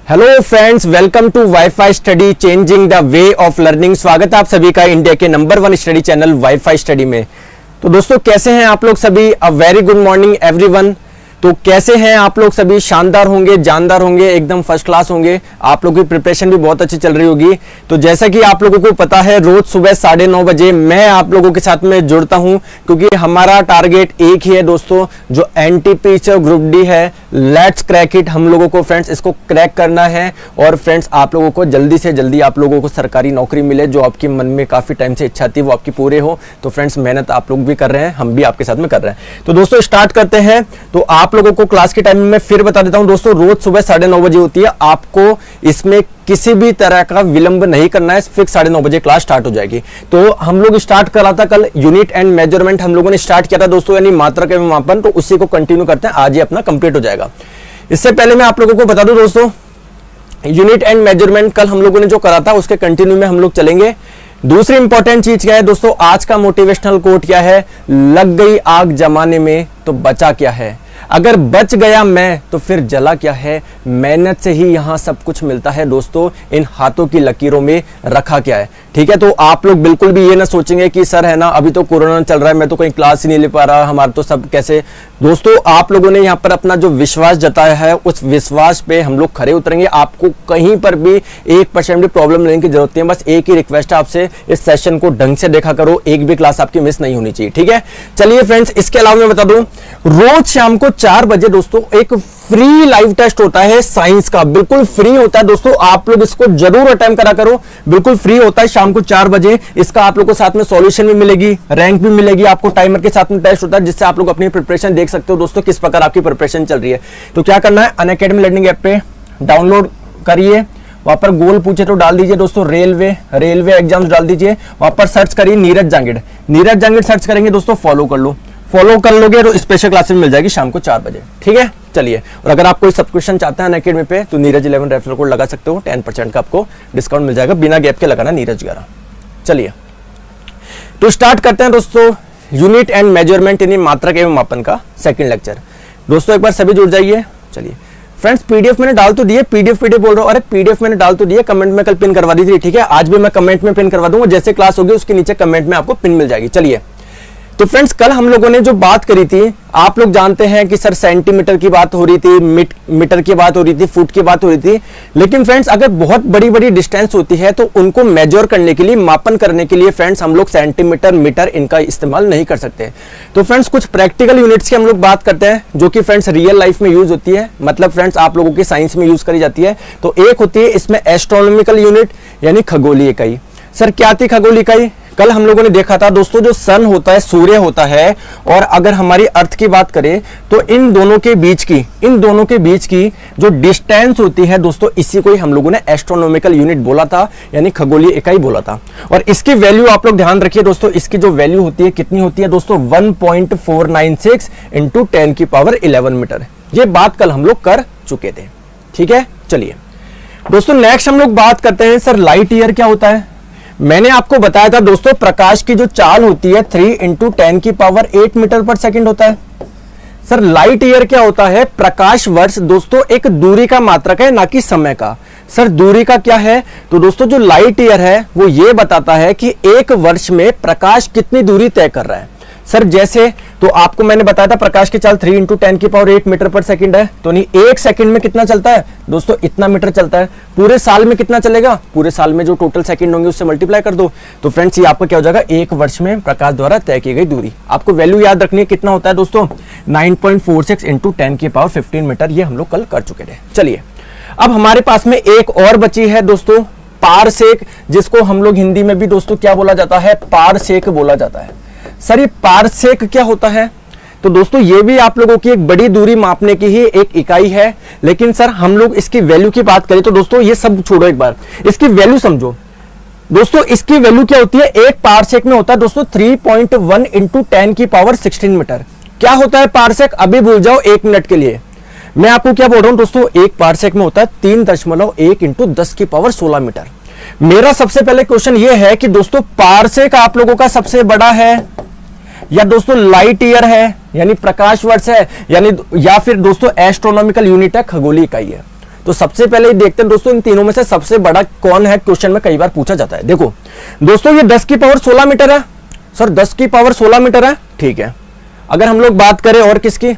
Hello friends, welcome to WiFi study changing the way of learning. स्वागत है आप सभी का इंडिया के number 1 study channel WiFi study में। तो दोस्तों कैसे हैं आप लोग सभी? A very good morning everyone. तो कैसे हैं आप लोग सभी? शानदार होंगे, जानदार होंगे, एकदम फर्स्ट क्लास होंगे। आप लोगों की प्रिपरेशन भी बहुत अच्छी चल रही होगी। तो जैसा कि आप लोगों को पता है, रोज सुबह 9:30 बजे मैं आप लोगों के साथ में जुड़ता हूं, क्योंकि हमारा टारगेट एक ही है दोस्तों, जो एनटीपीसी ग्रुप डी है, लेट्स क्रैक इट। हम लोगों को फ्रेंड्स इसको क्रैक करना है और फ्रेंड्स आप लोगों को जल्दी से जल्दी आप लोगों को सरकारी नौकरी मिले, जो आपकी मन में काफी टाइम से इच्छा थी वो आपकी पूरे हो। तो फ्रेंड्स मेहनत आप लोग भी कर रहे हैं, हम भी आपके साथ में कर रहे हैं। तो दोस्तों स्टार्ट करते हैं। तो आप लोगों को क्लास की टाइमिंग में फिर बता देता हूं दोस्तों, रोज सुबह 9:30 बजे होती है। आपको इसमें किसी भी तरह का विलंब नहीं करना है, फिक्स 9:30 बजे क्लास स्टार्ट हो जाएगी। तो हम लोग स्टार्ट करा था कल यूनिट एंड मेजरमेंट, हम लोगों ने स्टार्ट किया था दोस्तों, यानी मात्रक एवं मापन। तो उसी को कंटिन्यू करते हैं, आज ही अपना कंप्लीट हो जाएगा। इससे पहले मैं आप लोगों को बता दूं दोस्तों, यूनिट एंड मेजरमेंट कल हम लोगों ने जो करा था उसके कंटिन्यू में हम लोग चलेंगे। दूसरी इंपॉर्टेंट चीज क्या है दोस्तों, आज का मोटिवेशनल कोट क्या है? लग गई आग जमाने में तो बचा क्या है, अगर बच गया मैं तो फिर जला क्या है। मेहनत से ही यहां सब कुछ मिलता है दोस्तों, इन हाथों की लकीरों में रखा क्या है। ठीक है, तो आप लोग बिल्कुल भी ये ना सोचेंगे कि सर है ना अभी तो कोरोना चल रहा है, मैं तो कहीं क्लास ही नहीं ले पा रहा, हमारा तो सब कैसे। दोस्तों आप लोगों ने यहाँ पर अपना जो विश्वास जताया है, उस विश्वास पे हम लोग खरे उतरेंगे। आपको कहीं पर भी 1% भी प्रॉब्लम लेने की जरूरत नहीं है। बस एक ही रिक्वेस्ट है आपसे, इस सेशन को ढंग से देखा करो, एक भी क्लास आपकी मिस नहीं होनी चाहिए। ठीक है, चलिए फ्रेंड्स, इसके अलावा मैं बता दूं, रोज शाम को 4 बजे दोस्तों एक फ्री लाइव टेस्ट होता है साइंस का, बिल्कुल फ्री होता है दोस्तों। आप लोग इसको जरूर अटेम्प्ट करा करो, बिल्कुल फ्री होता है शाम को 4 बजे। इसका आप लोग को साथ में सॉल्यूशन भी मिलेगी, रैंक भी मिलेगी, आपको टाइमर के साथ में टेस्ट होता है, जिससे आप लोग अपनी प्रिपरेशन देख सकते हो दोस्तों, किस प्रकार आपकी प्रिपरेशन चल रही है। तो क्या करना है, अनअकैडमी लर्निंग ऐप पे डाउनलोड करिए, वहां पर गोल पूछे तो डाल दीजिए दोस्तों, रेलवे एग्जाम्स डाल दीजिए, वहां पर सर्च करिए नीरज जांगिड़ सर्च करेंगे दोस्तों, फॉलो कर लो। फॉलो कर लोगे तो स्पेशल क्लासेस मिल जाएगी शाम को 4 बजे। ठीक है, चलिए। और अगर आप कोई सब्सक्रिप्शन चाहते हैं अनअकैडमी पे तो नीरज 11 रेफरल कोड लगा सकते हो, 10% का आपको डिस्काउंट मिल जाएगा, बिना गैप के लगाना नीरज 11। चलिए तो स्टार्ट करते हैं दोस्तों, यूनिट एंड मेजरमेंट यानी मात्रक एवं मापन का सेकंड लेक्चर। दोस्तों एक बार सभी जुड़ जाइए। चलिए फ्रेंड्स, पीडीएफ मैंने डाल तो दिए, पीडीएफ बोल रहा हूं, अरे पीडीएफ मैंने डाल तो दिए, कमेंट में कल पिन करवा दी थी। ठीक है, आज भी मैं कमेंट में पिन करवा दूंगा, जैसे क्लास होगी उसके नीचे कमेंट में आपको पिन मिल जाएगी। चलिए तो फ्रेंड्स, कल हम लोगों ने जो बात करी थी, आप लोग जानते हैं कि सर सेंटीमीटर की बात हो रही थी, मीटर की बात हो रही थी, फुट की बात हो रही थी। लेकिन फ्रेंड्स अगर बहुत बड़ी बड़ी डिस्टेंस होती है तो उनको मेजर करने के लिए, मापन करने के लिए फ्रेंड्स हम लोग सेंटीमीटर, मीटर इनका इस्तेमाल नहीं कर सकते। तो फ्रेंड्स कुछ प्रैक्टिकल यूनिट्स की हम लोग बात करते हैं, जो कि फ्रेंड्स रियल लाइफ में यूज होती है, मतलब फ्रेंड्स आप लोगों की साइंस में यूज करी जाती है। तो एक होती है इसमें एस्ट्रोनॉमिकल यूनिट यानी खगोलीय इकाई। सर क्या थी खगोलीय इकाई? कल हम लोगों ने देखा था दोस्तों, जो सन होता है, सूर्य होता है, और अगर हमारी अर्थ की बात करें तो इन दोनों के बीच की जो डिस्टेंस होती है दोस्तों, इसी को ही हम लोगों ने एस्ट्रोनॉमिकल यूनिट बोला था, यानी खगोलीय इकाई बोला था। और इसकी वैल्यू आप लोग ध्यान रखिए दोस्तों, इसकी जो वैल्यू होती है कितनी होती है दोस्तों, 1.496 × 10⁻11 मीटर। ये बात कल हम लोग कर चुके थे। ठीक है, चलिए दोस्तों नेक्स्ट हम लोग बात करते हैं, सर लाइट ईयर क्या होता है? मैंने आपको बताया था दोस्तों, प्रकाश की जो चाल होती है 3 × 10⁸ मीटर पर सेकंड होता है। सर लाइट ईयर क्या होता है? प्रकाश वर्ष दोस्तों एक दूरी का मात्रक है, ना कि समय का। सर दूरी का क्या है? तो दोस्तों जो लाइट ईयर है वो ये बताता है कि एक वर्ष में प्रकाश कितनी दूरी तय कर रहा है। सर जैसे तो आपको मैंने बताया था प्रकाश की चाल 3 × 10⁸ मीटर पर सेकंड है, तो नहीं एक सेकंड में कितना चलता है दोस्तों? इतना मीटर चलता है। पूरे साल में कितना चलेगा? पूरे साल में जो टोटल सेकंड होंगे उससे मल्टीप्लाई कर दो, तो फ्रेंड्स ये आपका क्या हो जाएगा, एक वर्ष में प्रकाश द्वारा तय की गई दूरी। आपको वैल्यू याद रखनी है, कितना होता है दोस्तों, 9.46 × 10⁻15 मीटर। ये हम लोग कल कर चुके थे। चलिए अब हमारे पास में एक और बची है दोस्तों, पारसेक, जिसको हम लोग हिंदी में भी दोस्तों क्या बोला जाता है, पारसेक बोला जाता है। सर ये पारसेक क्या होता है? तो दोस्तों ये भी आप लोगों की एक बड़ी दूरी मापने की ही एक इकाई है। लेकिन सर हम लोग इसकी वैल्यू की बात करें तो दोस्तों ये सब छोड़ो, एक बार इसकी वैल्यू समझो दोस्तों। इसकी वैल्यू क्या होती है? एक पारसेक में होता है दोस्तों 3.1 × 10⁻16 मीटर। क्या होता है पारसेक? अभी भूल जाओ, 1 मिनट के लिए मैं आपको क्या बोल रहा हूं दोस्तों, एक पारसेक में होता है 3.1 × 10⁻16 मीटर। मेरा सबसे पहले क्वेश्चन ये है कि दोस्तों पारसेक आप लोगों का सबसे बड़ा है या दोस्तों लाइट ईयर है यानी प्रकाश वर्ष है, यानी या फिर दोस्तों एस्ट्रोनॉमिकल यूनिट है, खगोलीय इकाई है। तो सबसे पहले देखते हैं दोस्तों इन तीनों में से सबसे बड़ा कौन है, क्वेश्चन में कई बार पूछा जाता है। देखो दोस्तों ये 10 की पावर 16 मीटर है सर, 10 की पावर 16 मीटर है, ठीक है। अगर हम लोग बात करें और किसकी,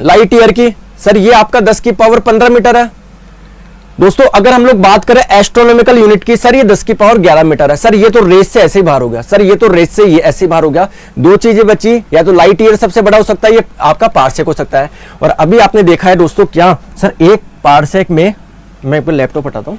लाइट ईयर की, सर ये आपका 10 की पावर 15 मीटर है। दोस्तों अगर हम लोग बात करें एस्ट्रोनॉमिकल यूनिट की, सर ये 10 की पावर 11 मीटर है। सर ये तो रेस से ऐसे ही बाहर हो गया, सर ये तो रेस से ये ऐसे ही बाहर हो गया। दो चीजें बची, या तो लाइट ईयर सबसे बड़ा हो सकता है, ये आपका पारसेक हो सकता है। और अभी आपने देखा है दोस्तों क्या, सर एक पारसेक में, मैं एक लैपटॉप हटाता हूं,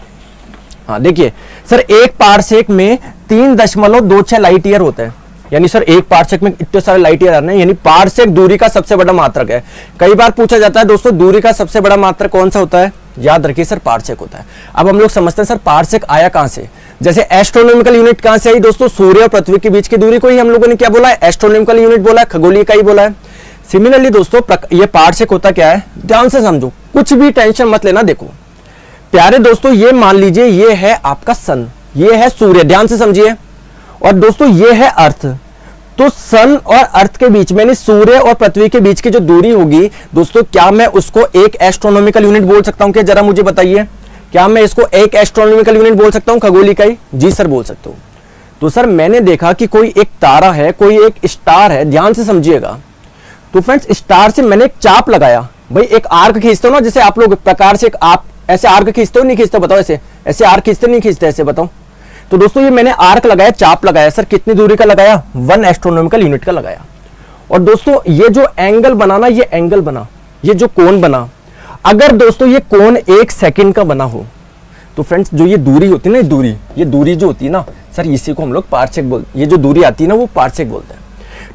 हाँ देखिए सर एक पारसेक में 3.26 लाइट ईयर होता है, यानी सर एक पारसेक में इतने सारे लाइट ईयर आ रहे हैं, यानी पारसेक दूरी का सबसे बड़ा मात्रक है। कई बार पूछा जाता है दोस्तों दूरी का सबसे बड़ा मात्रक कौन सा होता है, याद रखिए सर पारसेक होता है। अब हम लोग समझते हैं सर पारसेक आया कहां से, जैसे एस्ट्रोनॉमिकल यूनिट कहां से आई दोस्तों, सूर्य और पृथ्वी के बीच की दूरी को ही हम लोगों ने क्या बोला है, एस्ट्रोनॉमिकल यूनिट बोला है, खगोलीय इकाई बोला है। सिमिलरली दोस्तों ये पारसेक होता क्या है, ध्यान से समझो, कुछ भी टेंशन मत लेना। देखो प्यारे दोस्तों ये मान लीजिए ये है आपका सन, ये है सूर्य, ध्यान से समझिए, और दोस्तों ये है अर्थ। तो सन और अर्थ के बीच में, यानी सूर्य और पृथ्वी के बीच की जो दूरी होगी दोस्तों, क्या मैं उसको एक एस्ट्रोनॉमिकल यूनिट बोल सकता हूं क्या, जरा मुझे बताइए, क्या मैं इसको एक एस्ट्रोनॉमिकल यूनिट बोल सकता हूं, खगोलीय इकाई? जी सर बोल सकता हूं। तो सर मैंने देखा कि कोई एक तारा है, कोई एक स्टार है, ध्यान से समझिएगा। तो फ्रेंड्स स्टार से मैंने एक चाप लगाया, भाई एक आर्क खींचते हो ना, जैसे आप लोग प्रकार से आप ऐसे आर्क खींचते हो नहीं खींचते, बताओ ऐसे ऐसे आर्क खींचते नहीं खींचते, ऐसे बताओ। तो दोस्तों ये मैंने आर्क लगाया, चाप लगाया, सर कितनी दूरी का लगाया, 1 एस्ट्रोनॉमिकल यूनिट का लगाया। और दोस्तों ये जो एंगल बना ना, ये एंगल बना, ये जो कोण बना, अगर दोस्तों ये कोण 1 सेकंड का बना हो, तो फ्रेंड्स जो ये दूरी होती है ना, ये दूरी जो होती है ना सर, इसी को हम लोग पारसेक बोलते, ये जो दूरी आती है ना वो पारसेक बोलते हैं।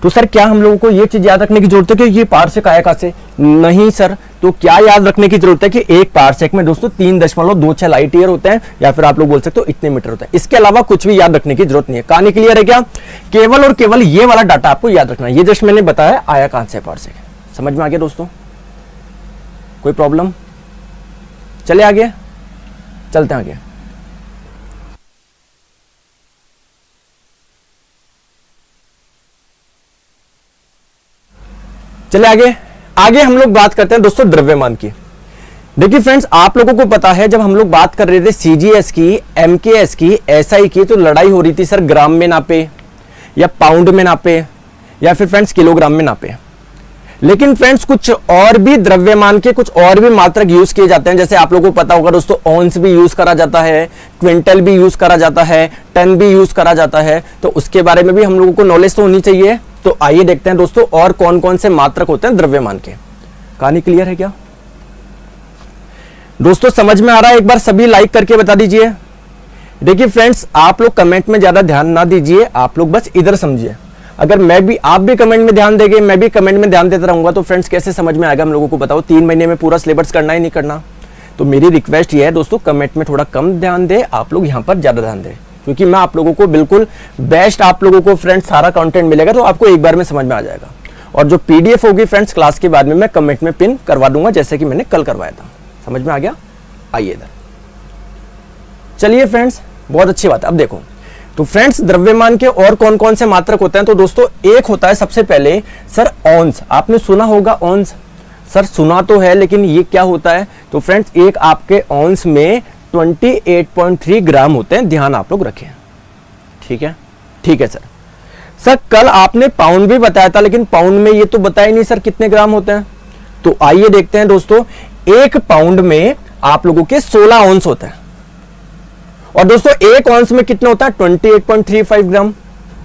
तो सर क्या हम लोगों को ये चीज याद रखने की जरूरत है कि ये पारसेक आया कहां से? नहीं सर। तो क्या याद रखने की जरूरत है कि एक पारसेक में दोस्तों 3.26 लाइट ईयर होते हैं, या फिर आप लोग बोल सकते हो इतने मीटर होता है। इसके अलावा कुछ भी याद रखने की जरूरत नहीं है। कहानी क्लियर है क्या? केवल और केवल ये वाला डाटा आपको याद रखना है। ये जस्ट मैंने बताया आया कहां से पारसेक, समझ में आ गया दोस्तों? कोई प्रॉब्लम? चले आगे, चलते हैं आगे। चले आगे हम लोग बात करते हैं दोस्तों द्रव्यमान की। देखिए फ्रेंड्स आप लोगों को पता है जब हम लोग बात कर रहे थे सीजीएस की, एमकेएस की, एसआई की, तो लड़ाई हो रही थी सर ग्राम में नापे या पाउंड में नापे या फिर फ्रेंड्स किलोग्राम में नापे। लेकिन फ्रेंड्स कुछ और भी द्रव्यमान के कुछ और भी मात्रक यूज किए जाते हैं। जैसे आप लोगों को पता होगा दोस्तों ऑन्स भी यूज करा जाता है, क्विंटल भी यूज करा जाता है, टन भी यूज करा जाता है। तो उसके बारे में भी हम लोगों को नॉलेज तो होनी चाहिए। तो आइए देखते हैं दोस्तों और कौन कौन से मात्रक होते हैं द्रव्यमान के। कहानी क्लियर है क्या दोस्तों? समझ में आ रहा है? एक बार सभी लाइक करके बता दीजिए। देखिए फ्रेंड्स आप लोग कमेंट में ज्यादा ध्यान ना दीजिए, आप लोग बस इधर समझिए। अगर आप भी कमेंट में ध्यान देंगे, मैं भी कमेंट में ध्यान देता रहूंगा, तो फ्रेंड्स कैसे समझ में आएगा हम लोगों को? बताओ 3 महीने में पूरा सिलेबस करना ही नहीं करना? तो मेरी रिक्वेस्ट ये है दोस्तों कमेंट में थोड़ा कम ध्यान दे, आप लोग यहाँ पर ज्यादा ध्यान दें, क्योंकि मैं आप लोगों को बिल्कुल बेस्ट आप लोगों को फ्रेंड्स सारा कंटेंट मिलेगा, तो आपको एक बार में समझ में आ जाएगा। और जो पीडीएफ होगी फ्रेंड्स क्लास के बाद में मैं कमेंट में पिन करवा दूंगा, जैसे कि मैंने कल करवाया था। समझ में आ गया? आइए इधर चलिए फ्रेंड्स, बहुत अच्छी बात है। अब देखो तो फ्रेंड्स द्रव्यमान के और कौन कौन से मात्रक होते हैं? तो दोस्तों एक होता है सबसे पहले सर ऑन्स। आपने सुना होगा ऑन्स, सर सुना तो है, लेकिन ये क्या होता है? तो फ्रेंड्स एक आपके ऑन्स में 28.3 ग्राम होते हैं, ध्यान आप लोग रखें। ठीक है, ठीक है सर। सर कल आपने पाउंड भी बताया था, लेकिन पाउंड में ये तो बताया नहीं सर कितने ग्राम होते हैं। तो आइए देखते हैं दोस्तों, एक पाउंड में आप लोगों के 16 ऑन्स होते हैं, और दोस्तों एक ऑन्स में कितना होता है? 28.35 ग्राम।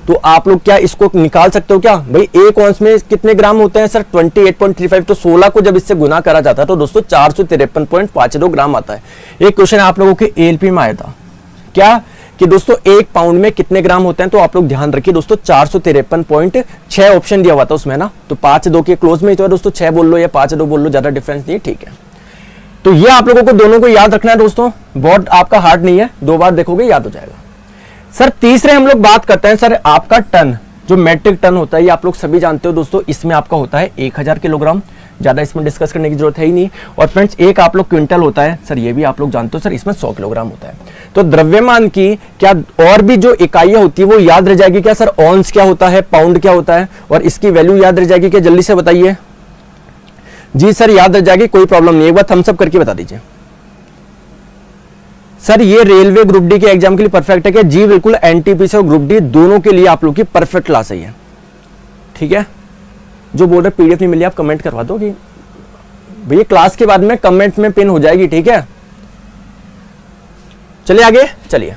तो आप लोग क्या इसको निकाल सकते हो क्या भाई? एक ऑन्स में कितने ग्राम होते हैं सर? 28.35। तो 16 को जब इससे गुना करा जाता है तो दोस्तों 453.52 ग्राम आता है। एक क्वेश्चन आप लोगों के एएलपी में आया था क्या कि दोस्तों एक पाउंड में कितने ग्राम होते हैं? तो आप लोग ध्यान रखिए दोस्तों 453.6 ऑप्शन दिया हुआ था उसमें ना, तो 5-2 के क्लोज में ही तो है दोस्तों, 6 बोल लो या 5-2 बोल लो, ज्यादा डिफरेंस नहीं है। ठीक है, तो ये आप लोगों को दोनों को याद रखना है दोस्तों, बहुत आपका हार्ड नहीं है, 2 बार देखोगे याद हो जाएगा। सर तीसरे हम लोग बात करते हैं सर आपका टन, जो मेट्रिक टन होता है, ये आप लोग सभी जानते हो दोस्तों, इसमें आपका होता है 1000 किलोग्राम, ज्यादा इसमें डिस्कस करने की जरूरत है ही नहीं। और फ्रेंड्स एक आप लोग क्विंटल होता है, सर ये भी आप लोग जानते हो सर, इसमें 100 किलोग्राम होता है। तो द्रव्यमान की क्या और भी जो इकाइयां होती है वो याद रह जाएगी क्या सर? ऑन्स क्या होता है, पाउंड क्या होता है, और इसकी वैल्यू याद रह जाएगी क्या? जल्दी से बताइए। जी सर याद रह जाएगी, कोई प्रॉब्लम नहीं, एक बार थम्स अप करके बता दीजिए। सर ये रेलवे ग्रुप डी के एग्जाम के लिए परफेक्ट है क्या? जी बिल्कुल, एनटीपीसी और ग्रुप डी दोनों के लिए आप लोग की परफेक्ट क्लास है। ठीक है, जो बोल रहे पीडीएफ नहीं मिली आप कमेंट करवा दो कि भैया क्लास के बाद में कमेंट में पिन हो जाएगी। ठीक है, चलिए आगे चलिए।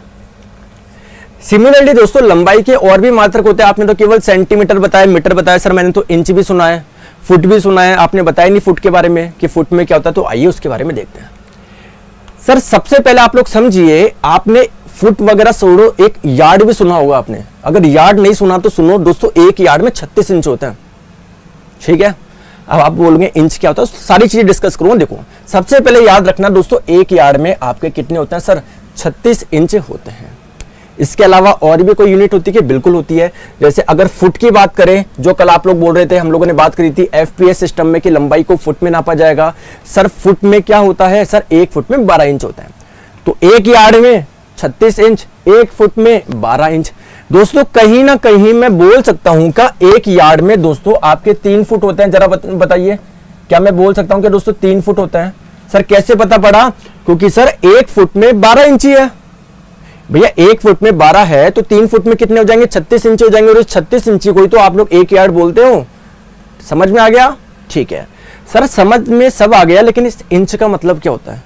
सिमिलरली दोस्तों लंबाई के और भी मात्रक होते हैं। आपने तो केवल सेंटीमीटर बताया, मीटर बताया, सर मैंने तो इंच भी सुना है, फुट भी सुना है, आपने बताया नहीं फुट के बारे में कि फुट में क्या होता है। तो आइए उसके बारे में देखते हैं। सर सबसे पहले आप लोग समझिए, आपने फुट वगैरह छोड़ो, एक यार्ड भी सुना होगा आपने। अगर यार्ड नहीं सुना तो सुनो दोस्तों, एक यार्ड में 36 इंच होता है। ठीक है, अब आप बोलोगे इंच क्या होता है, सारी चीजें डिस्कस करूंगा। देखो सबसे पहले याद रखना दोस्तों, एक यार्ड में आपके कितने होते हैं सर? 36 इंच होते हैं। इसके अलावा और भी कोई यूनिट होती है? बिल्कुल होती है। जैसे अगर फुट की बात करें, जो कल आप लोग बोल रहे थे, हम लोगों ने बात करी थी एफपीएस सिस्टम में कि लंबाई को फुट में नापा जाएगा। सर फुट में क्या होता है सर? एक फुट में 12 इंच होता है। तो एक यार्ड में 36 इंच, एक फुट में 12 इंच। दोस्तों कहीं ना कहीं मैं बोल सकता हूं का एक यार्ड में दोस्तों आपके 3 फुट होते हैं? जरा बताइए, क्या मैं बोल सकता हूं कि दोस्तों 3 फुट होता है? सर कैसे पता पड़ा? क्योंकि सर एक फुट में 12 इंची है। भैया एक फुट में 12 है तो 3 फुट में कितने हो जाएंगे? 36 इंच हो जाएंगे। और इस 36 इंची को ही तो आप लोग एक यार्ड बोलते हो। समझ में आ गया? ठीक है सर, समझ में सब आ गया, लेकिन इस इंच का मतलब क्या होता है?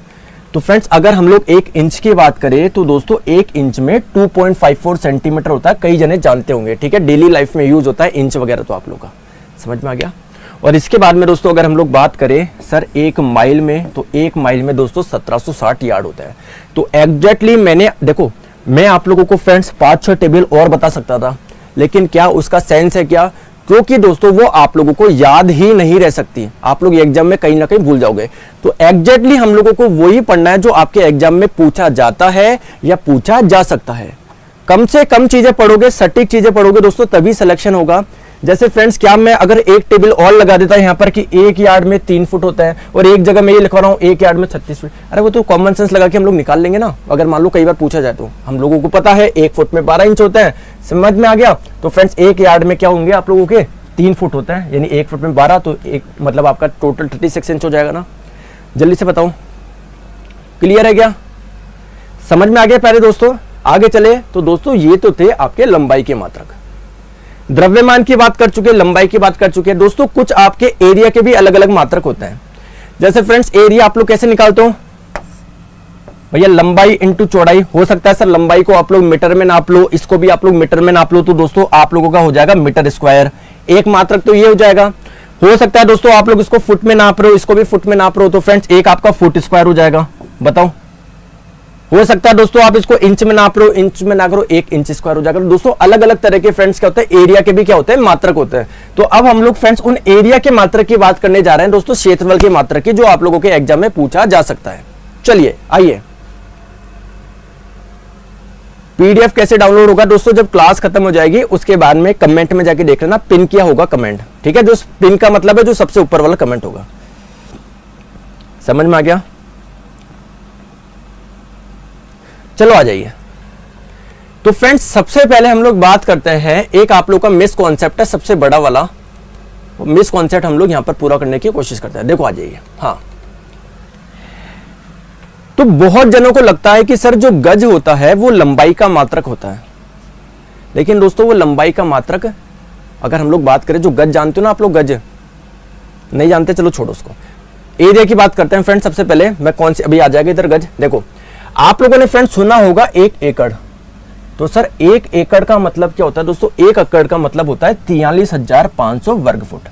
तो फ्रेंड्स अगर हम लोग एक इंच की बात करें तो दोस्तों एक इंच में 2.54 सेंटीमीटर होता है। कई जने जानते होंगे। ठीक है, डेली लाइफ में यूज होता है इंच वगैरह। तो आप लोग का समझ में आ गया। और इसके बाद में दोस्तों अगर हम लोग बात करें सर एक माइल में, तो एक माइल में दोस्तों 1760 यार्ड होता है। तो एग्जैक्टली मैंने देखो, मैं आप लोगों को फ्रेंड्स 5-6 टेबल और बता सकता था, लेकिन क्या उसका सेंस है क्या? क्योंकि दोस्तों वो आप लोगों को याद ही नहीं रह सकती। आप लोग एग्जाम में कहीं ना कहीं भूल जाओगे। तो एग्जैक्टली हम लोगों को वही पढ़ना है जो आपके एग्जाम में पूछा जाता है या पूछा जा सकता है। कम से कम चीजें पढ़ोगे, सटीक चीजें पढ़ोगे दोस्तों, तभी सिलेक्शन होगा। जैसे फ्रेंड्स क्या मैं अगर एक टेबल और लगा देता है यहाँ पर कि एक यार्ड में 3 फुट होता है, और एक जगह मैं ये लिखवा रहा हूँ एक यार्ड में 36 फुट, अरे वो तो कॉमन सेंस लगा के हम लोग निकाल लेंगे ना। अगर मान लो कई बार पूछा जाए तो हम लोगों को पता है एक फुट में 12 इंच होता है। समझ में आ गया? तो फ्रेंड्स एक यार्ड में क्या होंगे आप लोगों के? 3 फुट होता है, यानी एक फुट में 12, तो एक मतलब आपका टोटल 36 इंच हो जाएगा ना। जल्दी से बताओ, क्लियर है क्या? समझ में आ गया? पहले दोस्तों आगे चले तो दोस्तों ये तो थे आपके लंबाई के मात्रक। द्रव्यमान की बात कर चुके, लंबाई की बात कर चुके। दोस्तों कुछ आपके एरिया के भी अलग अलग मात्रक होते हैं। जैसे फ्रेंड्स एरिया आप लोग कैसे निकालते हो? भैया लंबाई इंटू चौड़ाई। हो सकता है सर लंबाई को आप लोग मीटर में नाप लो, इसको भी आप लोग मीटर में नाप लो, तो दोस्तों आप लोगों का हो जाएगा मीटर स्क्वायर। एक मात्रक तो ये हो जाएगा। हो सकता है दोस्तों आप लोग इसको फुट में नाप रहे हो, इसको भी फुट में नाप रहे हो, तो फ्रेंड्स एक आपका फुट स्क्वायर हो जाएगा। बताओ। हो सकता है दोस्तों आप इसको इंच में नाप रहे हो, इंच में ना करो, एक इंच स्क्वायर हो जाएगा। दोस्तों अलग अलग तरह के फ्रेंड्स क्या होता है, एरिया के भी क्या होते हैं, मात्रक होते हैं। तो अब हम लोग फ्रेंड्स उन एरिया के मात्रक की बात करने जा रहे हैं दोस्तों, क्षेत्रफल के मात्रक की, जो आप लोगों के एग्जाम में पूछा जा सकता है। चलिए आइए, पीडीएफ कैसे डाउनलोड होगा दोस्तों? जब क्लास खत्म हो जाएगी उसके बाद में कमेंट में जाके देख लेना, पिन किया होगा कमेंट। ठीक है, जो पिन का मतलब है जो सबसे ऊपर वाला कमेंट होगा। समझ में आ गया? चलो आ जाइए। तो फ्रेंड्स सबसे पहले हम लोग बात करते हैं, एक आप लोग का मिस कॉन्सेप्ट है सबसे बड़ा वाला, मिस कॉन्सेप्ट हम लोग यहां पर पूरा करने की कोशिश करते हैं। देखो आ जाइए। हाँ, तो बहुत जनों को लगता है कि सर जो गज होता है वो लंबाई का मात्रक होता है, लेकिन दोस्तों वो लंबाई का मात्रक, अगर हम लोग बात करें, जो गज जानते हो ना आप लोग, गज नहीं जानते, चलो छोड़ो उसको। एरिया की बात करते हैं फ्रेंड्स। सबसे पहले मैं कौन सी, अभी आ जाएगा इधर गज। देखो आप लोगों ने फ्रेंड्स सुना होगा 1 एकड़। तो सर 1 एकड़ का मतलब क्या होता है दोस्तों? 1 एकड़ का मतलब होता है 43,500 वर्ग फुट।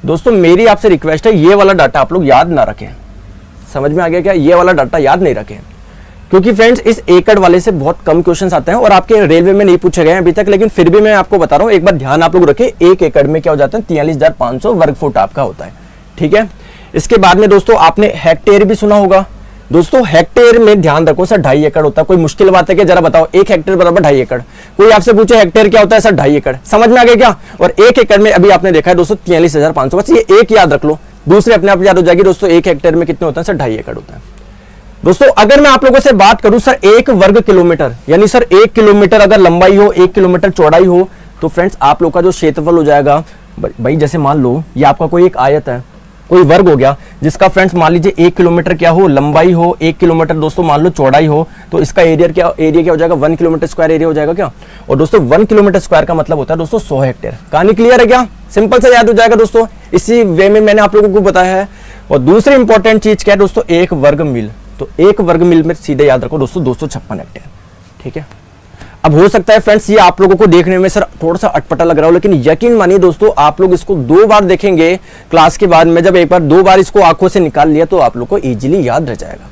दोस्तों मेरी आपसे रिक्वेस्ट है, ये वाला डाटा आप लोग याद ना रखें। समझ में आ गया क्या? ये वाला डाटा याद नहीं रखें, क्योंकि फ्रेंड्स इस एकड़ वाले से बहुत कम क्वेश्चंस आते हैं और आपके रेलवे में नहीं पूछे गए अभी तक, लेकिन फिर भी मैं आपको बता रहा हूं, एक बार ध्यान आप लोग रखें। 1 एकड़ में क्या हो जाता है? 43,500 वर्ग फुट आपका होता है। ठीक है, इसके बाद में दोस्तों आपने हेक्टेयर भी सुना होगा। दोस्तों हेक्टेयर में ध्यान रखो सर 2.5 एकड़ होता है। कोई मुश्किल बात है कि जरा बताओ, 1 हेक्टेयर बराबर 2.5 एकड़। कोई आपसे पूछे हेक्टेयर क्या होता है? सर 2.5 एकड़। समझ में आ गया क्या? और 1 एकड़ में अभी आपने देखा है दोस्तों 43,500। बस ये एक याद रख लो, दूसरे अपने आप याद हो जाएगी। दोस्तों 1 हेक्टेयर में कितने होता है? सर 2.5 एकड़ होता है। दोस्तों अगर मैं आप लोगों से बात करूं सर 1 वर्ग किलोमीटर, यानी सर 1 किलोमीटर अगर लंबाई हो, 1 किलोमीटर चौड़ाई हो, तो फ्रेंड्स आप लोग का जो क्षेत्रफल हो जाएगा, भाई जैसे मान लो ये आपका कोई एक आयत है, कोई वर्ग हो गया जिसका फ्रेंड्स मान लीजिए 1 किलोमीटर क्या हो लंबाई हो, 1 किलोमीटर दोस्तों मान लो चौड़ाई हो, तो इसका एरिया क्या हो जाएगा 1 किलोमीटर स्क्वायर एरिया हो जाएगा क्या। और दोस्तों 1 किलोमीटर स्क्वायर का मतलब होता है दोस्तों 100 हेक्टेयर। कहानी क्लियर है क्या, सिंपल से याद हो जाएगा दोस्तों, इसी वे में मैंने आप लोगों को बताया है। और दूसरी इंपॉर्टेंट चीज क्या है दोस्तों, 1 वर्ग मील, तो 1 वर्ग मील में सीधे याद रखो दोस्तों 256 हेक्टेयर। ठीक है, अब हो सकता है फ्रेंड्स ये आप लोगों को देखने में सर थोड़ा सा अटपटा लग रहा हो, लेकिन यकीन मानिए दोस्तों आप लोग इसको 2 बार देखेंगे क्लास के बाद में, जब एक बार 2 बार इसको आंखों से निकाल लिया तो आप लोग को इजीली याद रह जाएगा।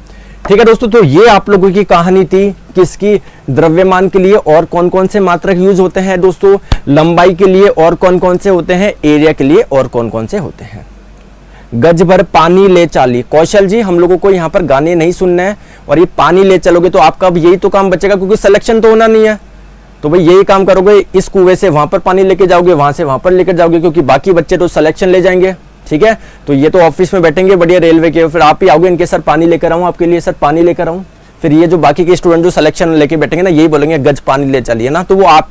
ठीक है दोस्तों, तो ये आप लोगों की कहानी थी किसकी, द्रव्यमान के लिए और कौन कौन से मात्रक यूज होते हैं दोस्तों, लंबाई के लिए और कौन कौन से होते हैं, एरिया के लिए और कौन कौन से होते हैं। गज भर पानी ले चाली, कौशल जी हम लोगों को यहाँ पर गाने नहीं सुनने हैं, और ये पानी ले चलोगे तो आपका अब यही तो काम बचेगा, क्योंकि सिलेक्शन तो होना नहीं है, तो भाई यही काम करोगे, इस कुएं से वहां पर पानी लेके जाओगे, वहां से वहां पर लेकर जाओगे, क्योंकि बाकी बच्चे तो सिलेक्शन ले जाएंगे। ठीक है, तो ये तो ऑफिस में बैठेंगे बढ़िया रेलवे के, फिर आप ही आओगे इनके सर पानी लेकर आऊं आपके लिए, सर पानी लेकर आऊं, फिर ये जो बाकी के स्टूडेंट जो सिलेक्शन लेके बैठेंगे ना, यही बोलेंगे गज पानी ले चलिए ना, तो वो आप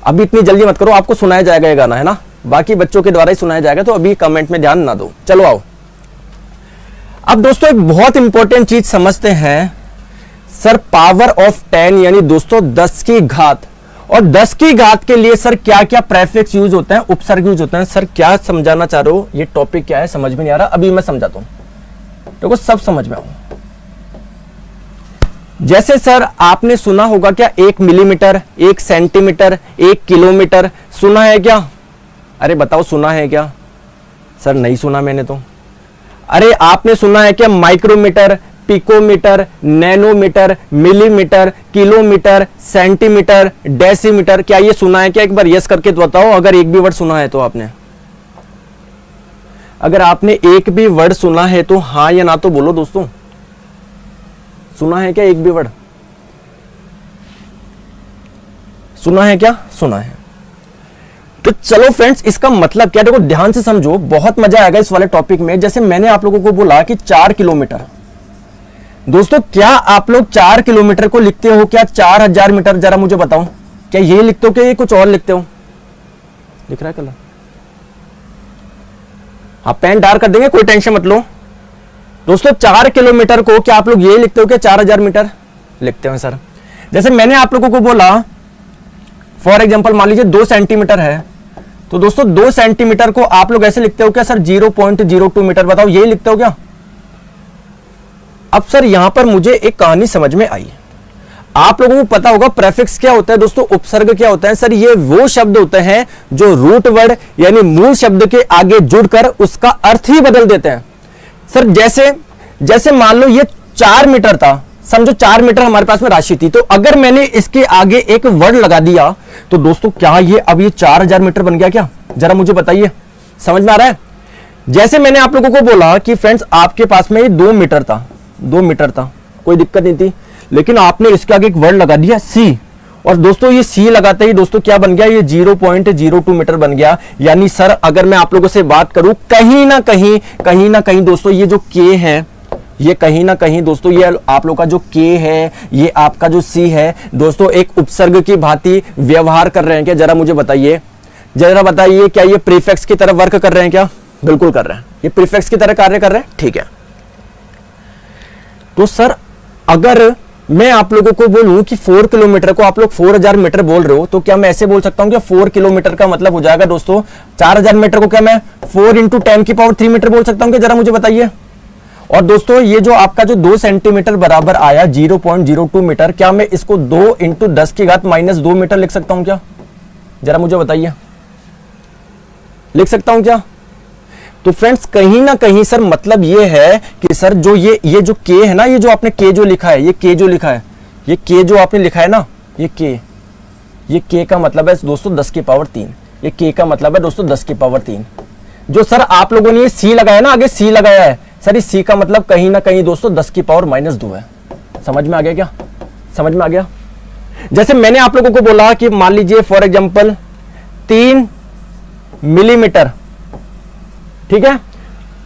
अभी इतनी जल्दी मत करो, आपको सुनाया जाएगा ये गाना, है ना, बाकी बच्चों के द्वारा ही सुनाया जाएगा, तो अभी कमेंट में ध्यान ना दो। चलो आओ, अब दोस्तों एक बहुत इंपॉर्टेंट चीज समझते हैं सर, पावर ऑफ 10 यानी दोस्तों 10 की घात, और 10 की घात के लिए सर क्या क्या प्रेफिक्स यूज होते हैं, उपसर्ग यूज होते हैं। सर क्या समझाना चाह रहे हो, ये टॉपिक क्या है समझ में नहीं आ रहा, अभी मैं समझाता हूं, देखो सब समझ में आओ। जैसे सर आपने सुना होगा क्या 1 मिलीमीटर, 1 सेंटीमीटर, 1 किलोमीटर, सुना है क्या, अरे बताओ सुना है क्या, सर नहीं सुना मैंने तो। अरे आपने सुना है क्या micrometre, picometre, nanometre, millimetre, kilometre, centimetre, decimetre, क्या ये सुना है क्या, एक बार यस करके तो बताओ अगर एक भी वर्ड सुना है तो आपने, अगर आपने एक भी वर्ड सुना है तो हाँ या ना तो बोलो दोस्तों, सुना है क्या एक भी वर्ड, सुना है क्या, सुना है। तो चलो फ्रेंड्स इसका मतलब क्या, देखो ध्यान से समझो, बहुत मजा आएगा इस वाले टॉपिक में। जैसे मैंने आप लोगों को बोला कि 4 किलोमीटर, दोस्तों क्या आप लोग 4 किलोमीटर को लिखते हो क्या 4000 मीटर, जरा मुझे बताओ, क्या ये लिखते हो क्या ये कुछ और लिखते हो, लिख रहा है कलर, हाँ पेन डार्क कर देंगे कोई टेंशन मत लो। दोस्तों 4 किलोमीटर को क्या आप लोग ये लिखते हो क्या 4000 मीटर लिखते हो सर। जैसे मैंने आप लोगों को बोला फॉर एग्जांपल मान लीजिए 2 सेंटीमीटर है, तो दोस्तों 2 सेंटीमीटर को आप लोग ऐसे लिखते हो क्या सर 0.02 मीटर, बताओ यही लिखते हो क्या। अब सर यहां पर मुझे एक कहानी समझ में आई, आप लोगों को पता होगा प्रेफिक्स क्या होता है दोस्तों, उपसर्ग क्या होता है सर, ये वो शब्द होते हैं जो रूट वर्ड यानी मूल शब्द के आगे जुड़कर उसका अर्थ ही बदल देते हैं। सर जैसे मान लो ये 4 मीटर था, समझो 4 मीटर हमारे पास में राशि थी, तो अगर मैंने इसके आगे एक वर्ड लगा दिया तो दोस्तों क्या ये अब ये 4000 मीटर बन गया क्या, जरा मुझे बताइए, समझ में आ रहा है। जैसे मैंने आप लोगों को बोला कि फ्रेंड्स आपके पास में ये 2 मीटर था, 2 मीटर था, कोई दिक्कत नहीं थी, लेकिन आपने इसके आगे एक वर्ड लगा दिया सी, और दोस्तों ये सी लगाते ही दोस्तों क्या बन गया, ये 0.02 मीटर बन गया। यानी सर अगर मैं आप लोगों से बात करूं कहीं ना कहीं दोस्तों ये जो के है, ये कहीं ना कहीं दोस्तों ये आप लोग का जो के है, ये आपका जो सी है दोस्तों एक उपसर्ग की भांति व्यवहार कर रहे हैं क्या, जरा मुझे बताइए, जरा बताइए क्या ये प्रीफिक्स की तरह वर्क कर रहे हैं क्या, बिल्कुल कर रहे हैं, ये प्रीफिक्स की तरह कार्य कर रहे हैं, ठीक है। तो सर अगर मैं आप लोगों को बोलूं कि 4 किलोमीटर को आप लोग 4000 मीटर बोल रहे हो, तो क्या मैं ऐसे बोल सकता हूं कि 4 किलोमीटर का मतलब हो जाएगा दोस्तों 4000 मीटर को क्या मैं 4 × 10⁻³ मीटर बोल सकता हूं कि, जरा मुझे बताइए। और दोस्तों ये जो आपका जो 2 सेंटीमीटर बराबर आया 0.02 मीटर, क्या मैं इसको 2 × 10⁻² मीटर लिख सकता हूं क्या, जरा मुझे बताइए, लिख सकता हूं क्या। तो फ्रेंड्स कहीं ना कहीं सर मतलब ये है कि सर जो ये जो के है ना, ये जो आपने के जो लिखा है, ये के जो लिखा है, ये के जो आपने लिखा है ना, ये के का मतलब है दोस्तों 10⁻3, ये के का मतलब है दोस्तों 10⁻3। जो सर आप लोगों ने ये सी लगाया ना, आगे सी लगाया है सर, इस सी का मतलब कहीं ना कहीं दोस्तों 10⁻2 है। समझ में आ गया क्या, समझ में आ गया। जैसे मैंने आप लोगों को बोला कि मान लीजिए फॉर एग्जांपल 3 मिलीमीटर, ठीक है,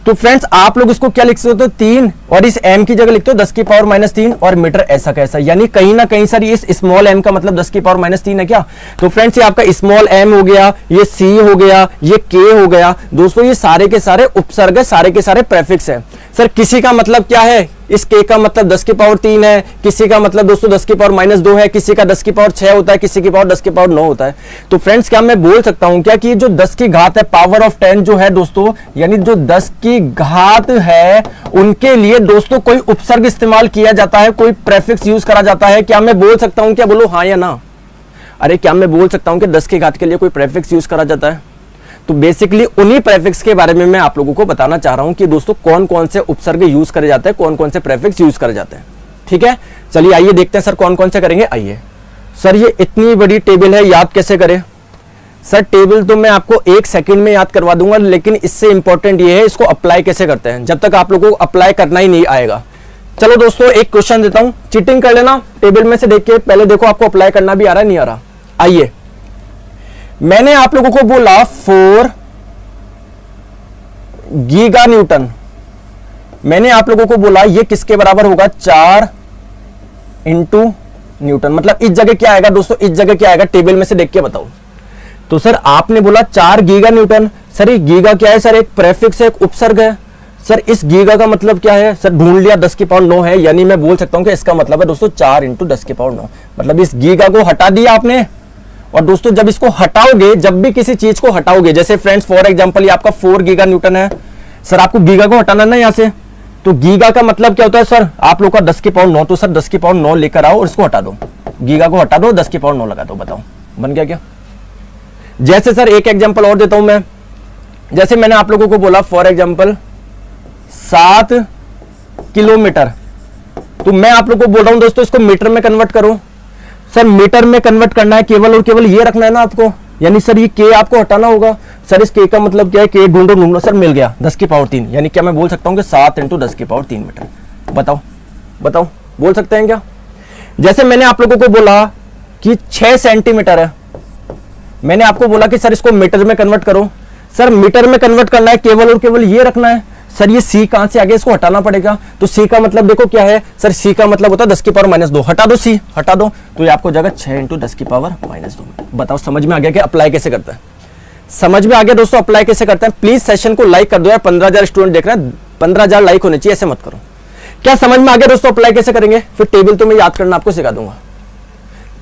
तो फ्रेंड्स आप लोग इसको क्या लिख सकते हो, 3 और इस m की जगह लिखते हो 10 की पावर -3 और मीटर ऐसा कैसा, यानी कहीं ना कहीं सर इस स्मॉल m का मतलब 10 की पावर -3 है क्या। तो फ्रेंड्स ये आपका स्मॉल m हो गया, ये c हो गया, ये k हो गया। दोस्तों ये सारे के सारे उपसर्ग है, सारे के सारे प्रेफिक्स है। सर किसी का मतलब क्या है, इस k का मतलब 10 की पावर 3 है, किसी का मतलब दोस्तों 10 की पावर -2 है, किसी का 10 की पावर 6 होता है, किसी की पावर 10 की पावर 9 होता है। तो फ्रेंड्स क्या मैं बोल सकता हूं क्या कि जो 10 की घात है, पावर ऑफ 10 जो है दोस्तों, यानी जो 10 की घात है उनके लिए दोस्तों कोई उपसर्ग इस्तेमाल किया जाता है, कोई प्रेफिक्स यूज करा जाता है। क्या मैं बोल सकता हूं, क्या बोलो हाँ या ना। अरे क्या मैं बोल सकता हूं कि 10 की घात के लिए कोई प्रेफिक्स यूज करा जाता है। तो बेसिकली उन्हीं प्रेफिक्स के बारे में मैं आप लोगों को बताना चाह रहा हूं कि दोस्तों कौन कौन से उपसर्ग यूज करे जाते हैं, कौन कौन से प्रेफिक्स यूज करे जाते हैं। ठीक है, चलिए आइए देखते हैं सर कौन कौन से करेंगे। आइए सर, ये इतनी बड़ी टेबल है, याद कैसे करें सर। टेबल तो मैं आपको 1 सेकंड में याद करवा दूंगा, लेकिन इससे इंपॉर्टेंट ये है इसको अप्लाई कैसे करते हैं। जब तक आप लोगों को अप्लाई करना ही नहीं आएगा। चलो दोस्तों एक क्वेश्चन देता हूं, चीटिंग कर लेना, टेबल में से देख के पहले देखो आपको अप्लाई करना भी आ रहा है नहीं आ रहा। आइए, मैंने आप लोगों को बोला 4 गीगा न्यूटन, मैंने आप लोगों को बोला ये किसके बराबर होगा, 4 इंटू न्यूटन। मतलब इस जगह क्या आएगा दोस्तों, इस जगह क्या आएगा, टेबल में से देख के बताओ। तो सर आपने बोला 4 गीगा न्यूटन, सर ये गीगा क्या है सर, एक प्रेफिक्स है, एक उपसर्ग है। सर इस गीगा का मतलब क्या है सर, ढूंढ लिया 10 की पावर 9 है, यानी मैं बोल सकता हूं कि इसका मतलब है दोस्तों 4 इंटू 10 की पावर 9। मतलब इस गीगा को हटा दिया आपने। और दोस्तों जब इसको हटाओगे, जब भी किसी चीज को हटाओगे, जैसे फ्रेंड्स फॉर एग्जांपल ये आपका 4 गीगा न्यूटन है, सर आपको गीगा को हटाना ना यहां से। तो गीगा का मतलब क्या होता है सर, आप लोग का 10 की पावर 9, तो सर 10 की पावर 9 लेकर आओ और इसको हटा दो, गीगा को हटा दो, 10 की पावर 9 लगा दो। बताओ बन गया क्या। जैसे सर एक एग्जांपल और देता हूं मैं, जैसे मैंने आप लोगों को बोला फॉर एग्जांपल 7 किलोमीटर, तो मैं आप लोग को बोल रहा हूं दोस्तों इसको मीटर में कन्वर्ट करो। सर मीटर में कन्वर्ट करना है केवल और केवल ये रखना है ना आपको, यानी सर ये के आपको हटाना होगा। सर इस के का मतलब क्या है, के ढूंढो ढूंढो, सर मिल गया 10 की पावर 3, यानी क्या मैं बोल सकता हूं कि 7 इंटू 10 की पावर 3 मीटर। बताओ बताओ बोल सकते हैं क्या। जैसे मैंने आप लोगों को बोला कि 6 सेंटीमीटर है, मैंने आपको बोला कि सर इसको मीटर में कन्वर्ट करो। सर मीटर में कन्वर्ट करना है केवल और केवल ये रखना है। सर ये सी कहां से आ गया, इसको हटाना पड़ेगा। तो सी का मतलब देखो क्या है सर, सी का मतलब होता है 10 की पावर -2, हटा दो सी, हटा दो, तो ये आपको जाएगा 6 इंटू 10 की पावर -2। बताओ समझ में आ गया कि अप्लाई कैसे करता है। समझ में आ गया दोस्तों अप्लाई कैसे करते हैं। प्लीज सेशन को लाइक कर दो यार, 15,000 स्टूडेंट देख रहे हैं, 15,000 लाइक होने चाहिए, ऐसे मत करो। क्या समझ में आ गया दोस्तों अप्लाई कैसे करेंगे। फिर टेबल तो मैं याद करना आपको सिखा दूंगा,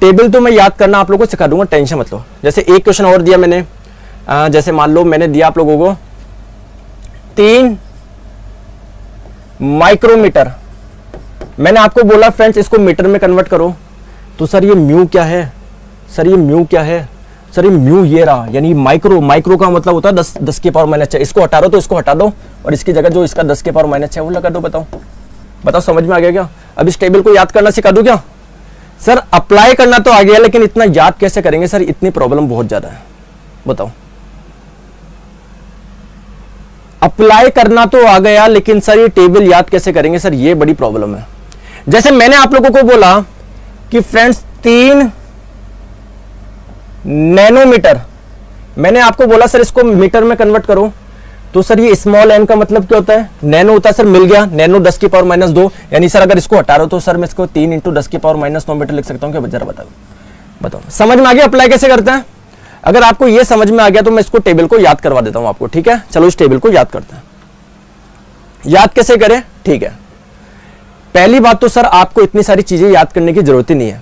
टेबल तो मैं याद करना आप लोगों को सिखा दूंगा, टेंशन मत लो। जैसे एक क्वेश्चन और दिया मैंने, जैसे मान लो मैंने दिया आप लोगों को 3 माइक्रोमीटर, मैंने आपको बोला फ्रेंड्स इसको मीटर में कन्वर्ट करो। तो सर ये म्यू क्या है, सर ये म्यू क्या है, सर ये म्यू ये रहा, यानी माइक्रो, माइक्रो का मतलब होता है 10 की पावर -6। इसको हटा दो तो इसको हटा दो और इसकी जगह जो इसका 10 की पावर -6 वो लगा दो। बताओ बताओ समझ में आ गया क्या। अब इस टेबल को याद करना सिखा दूं क्या। सर अप्लाई करना तो आ गया, लेकिन इतना याद कैसे करेंगे सर, इतनी प्रॉब्लम बहुत ज्यादा है। बताओ अप्लाई करना तो आ गया, लेकिन सर ये टेबल याद कैसे करेंगे सर, ये बड़ी प्रॉब्लम है। जैसे मैंने आप लोगों को बोला कि फ्रेंड्स 3 नैनोमीटर, मैंने आपको बोला सर इसको मीटर में कन्वर्ट करो। तो सर ये स्मॉल एन का मतलब क्या होता है, नैनो होता है। सर मिल गया, नैनो 10 की पावर -2, यानी सर अगर इसको हटा रहा हो तो सर मैं इसको 3 इंटू 10 की पावर -9 मीटर लिख सकता हूँ क्या। जरा बताओ बताओ समझ में आ गया अप्लाई कैसे करते हैं। अगर आपको ये समझ में आ गया तो मैं इसको टेबल को याद करवा देता हूं आपको, ठीक है। चलो इस टेबल को याद करते हैं, याद कैसे करें, ठीक है। पहली बात तो सर आपको इतनी सारी चीजें याद करने की जरूरत ही नहीं है,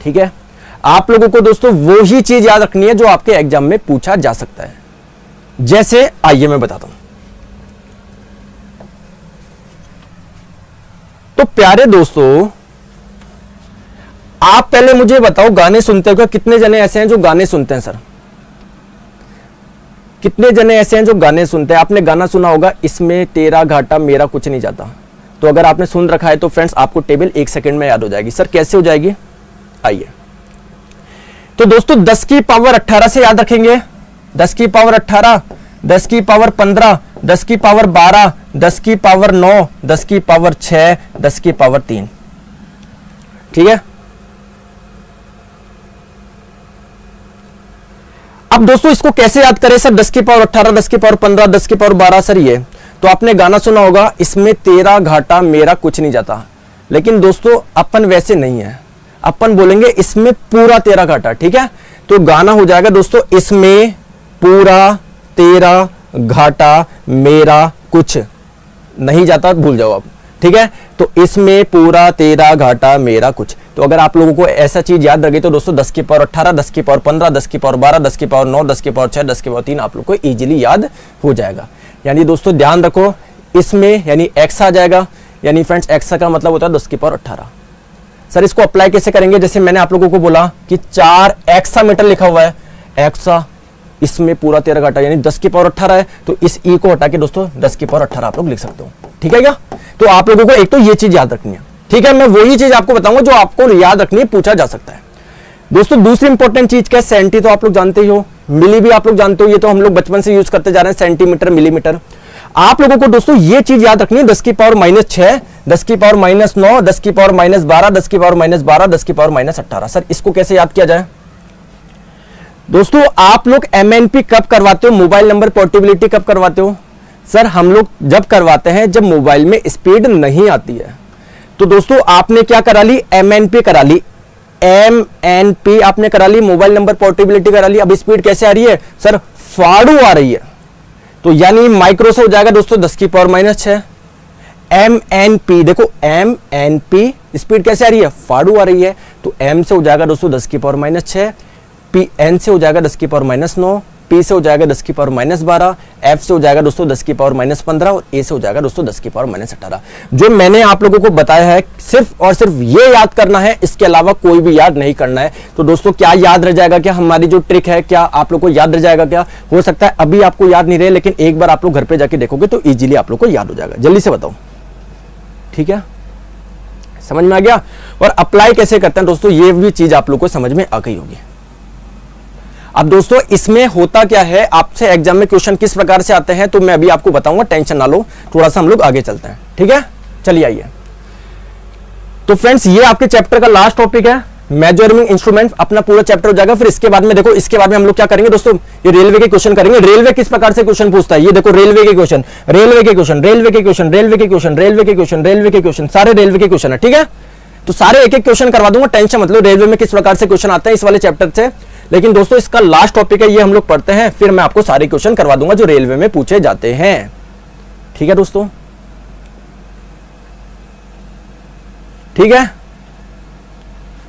ठीक है। आप लोगों को दोस्तों वो ही चीज याद रखनी है जो आपके एग्जाम में पूछा जा सकता है। जैसे आइए मैं बताता हूं। तो प्यारे दोस्तों आप पहले मुझे बताओ, गाने सुनते हो क्या, कितने जने ऐसे हैं जो गाने सुनते हैं सर, कितने जने ऐसे हैं जो गाने सुनते हैं। आपने गाना सुना होगा, इसमें तेरा घाटा मेरा कुछ नहीं जाता। तो अगर आपने सुन रखा है तो फ्रेंड्स आपको टेबल 1 सेकंड में याद हो जाएगी। सर कैसे हो जाएगी, आइए। तो दोस्तों 10 की पावर 18 से याद रखेंगे, 10 की पावर 18, 10 की पावर 15, 10 की पावर 12, 10 की पावर 9, 10 की पावर 6, 10 की पावर 3, ठीक है। अब दोस्तों इसको कैसे याद करें सर, 10 की पावर 18, 10 की पावर 15, 10 की पावर 12, सर ये तो आपने गाना सुना होगा, इसमें तेरा घाटा मेरा कुछ नहीं जाता। लेकिन दोस्तों अपन वैसे नहीं है, अपन बोलेंगे इसमें पूरा तेरा घाटा। ठीक है, तो गाना हो जाएगा दोस्तों, इसमें पूरा तेरा घाटा मेरा कुछ नहीं जाता, भूल जाओ आप। ठीक है, तो इसमें पूरा तेरा घाटा मेरा कुछ। तो अगर आप लोगों को ऐसा चीज याद रखे तो दोस्तों 10 की पावर 18, 10 की पावर 15, 10 की पावर 12, 10 की पावर 9, 10 की पावर 6, 10 की पावर 3 आप लोग को इजीली याद हो जाएगा। यानी दोस्तों ध्यान रखो, इसमें यानी एक्स आ जाएगा, यानी फ्रेंड्स एक्स का मतलब होता है 10 की पावर 18। सर इसको अप्लाई कैसे करेंगे? जैसे मैंने आप लोगों को बोला कि 4 एक्सामीटर लिखा हुआ है, एक्सा, इसमें पूरा तेरा घाटा यानी 10 की पावर 18 है, तो इस ई को हटा के दोस्तों 10 की पावर 18 आप लोग लिख सकते हो। ठीक है क्या? तो आप लोगों को एक तो ये चीज याद रखनी है। ठीक है, मैं वही चीज आपको बताऊंगा जो आपको याद रखनी है, पूछा जा सकता है। दोस्तों दूसरी इंपॉर्टेंट चीज क्या है? सेंटी तो आप लोग जानते ही हो, मिली भी आप लोग जानते हो, ये तो हम लोग बचपन से यूज करते जा रहे हैं, सेंटीमीटर मिलीमीटर। आप लोगों को दोस्तों ये चीज याद रखनी है, 10 की पावर -6, 10 की पावर -9, 10 की पावर -12, 10 की पावर -12, 10 की पावर -18। सर इसको कैसे याद किया जाए? दोस्तों आप लोग MNP कब करवाते हो? मोबाइल नंबर पोर्टेबिलिटी कब करवाते हो? सर हम लोग जब करवाते हैं जब मोबाइल में स्पीड नहीं आती है। तो दोस्तों आपने क्या करा ली? MNP करा ली, MNP आपने करा ली, मोबाइल नंबर पोर्टेबिलिटी करा ली। अब स्पीड कैसे आ रही है? सर फाड़ू आ रही है, तो यानी माइक्रो से हो जाएगा दोस्तों 10 की पावर -6। MNP देखो, MNP स्पीड कैसे आ रही है? फाड़ू आ रही है, तो M से हो जाएगा दोस्तों 10 की पावर -6, N से हो जाएगा 10 की पावर -9, P से हो जाएगा 10 की पावर -12, F से हो जाएगा दोस्तों 10 की पावर -15 और A से हो जाएगा दोस्तों 10 की पावर -18। जो मैंने आप लोगों को बताया है सिर्फ और सिर्फ ये याद करना है, इसके अलावा कोई भी याद नहीं करना है। तो दोस्तों क्या याद रह जाएगा? क्या हमारी जो ट्रिक है क्या आप लोग को याद रह जाएगा? क्या हो सकता है अभी आपको याद नहीं रहे, लेकिन एक बार आप लोग घर पे जाके देखोगे तो इजीली आप लोग को याद हो जाएगा। जल्दी से बताओ, ठीक है, समझ में आ गया? और अप्लाई कैसे करते हैं दोस्तों, ये भी चीज आप लोग को समझ में आ गई होगी। अब दोस्तों इसमें होता क्या है, आपसे एग्जाम में क्वेश्चन किस प्रकार से आते हैं तो मैं अभी आपको बताऊंगा, टेंशन ना लो। थोड़ा सा हम लोग आगे चलते हैं, ठीक है? चलिए आइए। तो फ्रेंड्स ये आपके चैप्टर का लास्ट टॉपिक है, मेजरिंग इंस्ट्रूमेंट। अपना पूरा चैप्टर हो जाएगा। फिर इसके बाद में देखो, इसके बाद में हम लोग क्या करेंगे दोस्तों, ये रेलवे के क्वेश्चन करेंगे। रेलवे किस प्रकार से क्वेश्चन पूछता है, ये देखो रेलवे के क्वेश्चन, रेलवे के क्वेश्चन, रेलवे के क्वेश्चन, रेलवे के क्वेश्चन, रेलवे के क्वेश्चन, रेलवे के क्वेश्चन, सारे रेलवे के क्वेश्चन है, ठीक है? तो सारे एक एक क्वेश्चन करवा दूंगा, टेंशन मतलब रेलवे में किस प्रकार से क्वेश्चन आते हैं इस वाले चैप्टर से। लेकिन दोस्तों इसका लास्ट टॉपिक है, ये हम लोग पढ़ते हैं, फिर मैं आपको सारे क्वेश्चन करवा दूंगा जो रेलवे में पूछे जाते हैं, ठीक है दोस्तों? ठीक है,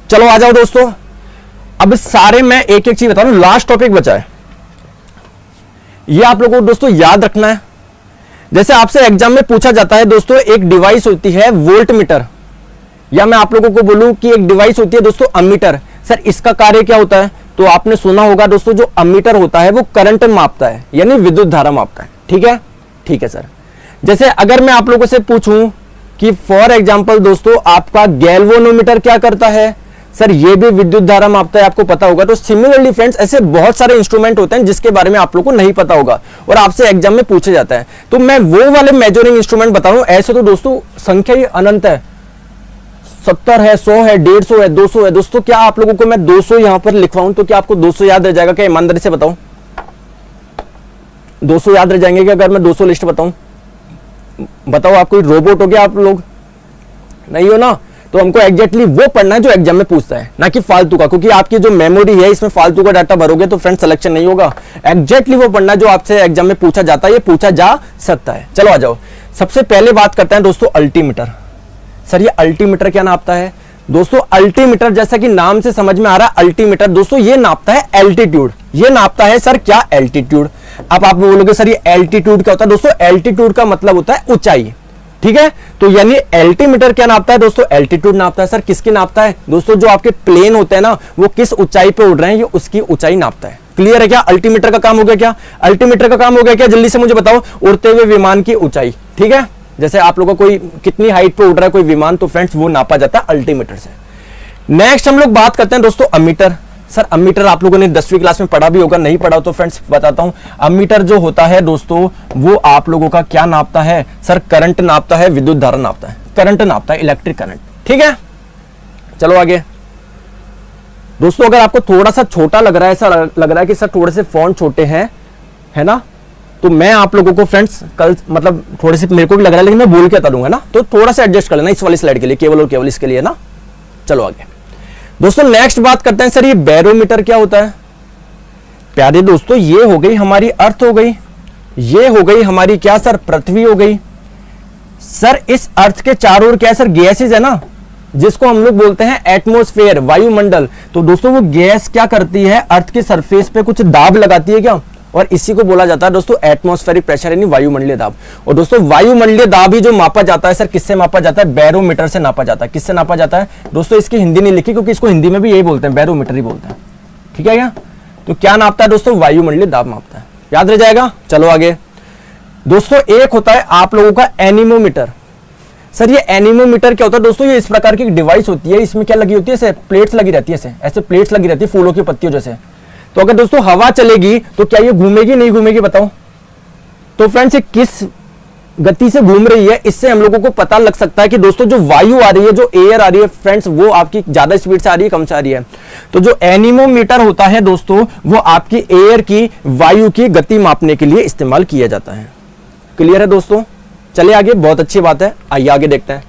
चलो आ जाओ दोस्तों। अब सारे मैं एक एक चीज बता रहा हूं, लास्ट टॉपिक बचा है, ये आप लोगों को दोस्तों याद रखना है। जैसे आपसे एग्जाम में पूछा जाता है दोस्तों, एक डिवाइस होती है वोल्ट मीटर, या मैं आप लोगों को बोलूं कि एक डिवाइस होती है दोस्तों अमीटर। सर इसका कार्य क्या होता है? तो आपने सुना होगा दोस्तों, जो अमीटर होता है वो करंट मापता है, यानी विद्युत धारा मापता है, ठीक है? ठीक है सर। जैसे अगर मैं आप लोगों से पूछूं कि फॉर एग्जांपल दोस्तों आपका गैल्वेनोमीटर क्या करता है, सर ये भी विद्युत धारा मापता है, आपको पता होगा। तो सिमिलरली फ्रेंड्स ऐसे बहुत सारे इंस्ट्रूमेंट होते हैं जिसके बारे में आप लोगों को नहीं पता होगा और आपसे एग्जाम में पूछे जाता है, तो मैं वो वाले मेजरिंग इंस्ट्रूमेंट बता रहा हूं। ऐसे तो दोस्तों संख्या ही अनंत है, 70 है, 100 है, 150 है, 200 है। दोस्तों क्या आप लोगों को मैं 200 यहां पर लिखवाऊं तो क्या आपको 200 याद रह जाएगा? क्या ईमानदारी से बताऊं, 200 याद रह जाएंगे क्या अगर मैं 200 लिस्ट बताऊं? बताओ, आप कोई रोबोट हो गया? आप लोग नहीं हो ना? तो हमको एग्जैक्टली वो पढ़ना है जो एग्जाम में पूछता है, ना कि फालतू का, क्योंकि आपकी जो मेमोरी है इसमें फालतू का डाटा भरोगे तो फ्रेंड सिलेक्शन नहीं होगा। एग्जैक्टली वो पढ़ना है जो आपसे एग्जाम में पूछा जाता है, ये पूछा जा सकता है। चलो आ जाओ, सबसे पहले बात करते हैं दोस्तों अल्टीमीटर। सर ये अल्टीमीटर क्या नापता है? दोस्तों अल्टीमीटर जैसा कि नाम से समझ में आ रहा है, अल्टीमीटर दोस्तों ये नापता है एल्टीट्यूड। ये नापता है सर क्या? एल्टीट्यूड। अब आप बोलोगे सर ये एल्टीट्यूड क्या होता है? दोस्तों एल्टीट्यूड का मतलब होता है ऊंचाई, ठीक है? तो यानी एल्टीमीटर क्या नापता है दोस्तों? एल्टीट्यूड नापता है। सर किसकी नापता है? दोस्तों जो आपके प्लेन होते हैं ना, वो किस ऊंचाई पे उड़ रहे हैं, ये उसकी ऊंचाई नापता है। क्लियर है क्या? अल्टीमीटर का काम हो गया क्या? अल्टीमीटर का काम हो गया क्या? जल्दी से मुझे बताओ। उड़ते हुए विमान की ऊंचाई, ठीक है? जैसे आप लोगों को कोई कितनी हाइट पे उड़ रहा है कोई विमान, तो फ्रेंड्स वो नापा जाता है अल्टीमीटर से। नेक्स्ट हम लोग बात करते हैं दोस्तों अमीटर। सर अमीटर आप लोगों ने 10वीं क्लास में पढ़ा भी होगा, नहीं पढ़ा तो फ्रेंड्स बताता हूं। अमीटर जो होता है दोस्तों वो आप लोगों का क्या नापता है? सर करंट नापता है, विद्युत धारा नापता है, करंट नापता है, इलेक्ट्रिक करंट, ठीक है? चलो आगे दोस्तों। अगर आपको थोड़ा सा छोटा लग रहा है, ऐसा लग रहा है कि सर थोड़े से फॉन्ट छोटे हैं, है ना, तो मैं आप लोगों को फ्रेंड्स कल मतलब थोड़े से मेरे को भी लग रहा है, लेकिन मैं बोल के करूंगा ना, तो थोड़ा सा एडजस्ट कर लेना इस वाली स्लाइड के लिए, केवल और केवल इसके लिए ना। चलो आगे दोस्तों नेक्स्ट बात करते हैं सर, ये बैरोमीटर क्या होता है? प्यारे दोस्तों ये हो गई हमारी अर्थ हो गई, ये हो गई हमारी क्या सर, पृथ्वी हो गई। सर इस अर्थ के चारों ओर क्या है सर, गैसेज है ना, जिसको हम लोग बोलते हैं एटमॉस्फेयर, वायुमंडल। तो दोस्तों वो गैस क्या करती है, अर्थ के सरफेस पे कुछ दाब लगाती है क्या, और इसी को बोला जाता है दोस्तों एटमॉस्फेरिक प्रेशर यानी वायुमंडलीय दाब। और दोस्तों वायुमंडलीय दाब ही जो मापा जाता है सर, किससे मापा जाता है? बैरोमीटर से नापा जाता है। किससे नापा जाता है दोस्तों? इसकी हिंदी नहीं लिखी क्योंकि इसको हिंदी में भी यही बोलते हैं, बैरोमीटर ही बोलते हैं, ठीक है क्या? तो क्या नापता है दोस्तों? वायुमंडलीय दाब मापता है, याद रह जाएगा। चलो आगे दोस्तों, एक होता है आप लोगों का एनीमोमीटर। सर ये एनीमोमीटर क्या होता है दोस्तों? ये इस प्रकार की डिवाइस होती है, इसमें क्या लगी होती है, ऐसे प्लेट्स लगी रहती है, ऐसे प्लेट्स लगी रहती है फूलों की पत्तियों जैसे। तो अगर दोस्तों हवा चलेगी तो क्या ये घूमेगी नहीं घूमेगी बताओ? तो फ्रेंड्स ये किस गति से घूम रही है, इससे हम लोगों को पता लग सकता है कि दोस्तों जो वायु आ रही है, जो एयर आ रही है फ्रेंड्स, वो आपकी ज्यादा स्पीड से आ रही है, कम से आ रही है। तो जो एनीमोमीटर होता है दोस्तों, वो आपकी एयर की, वायु की गति मापने के लिए इस्तेमाल किया जाता है। क्लियर है दोस्तों? चलिए आगे, बहुत अच्छी बात है, आइए आगे देखते हैं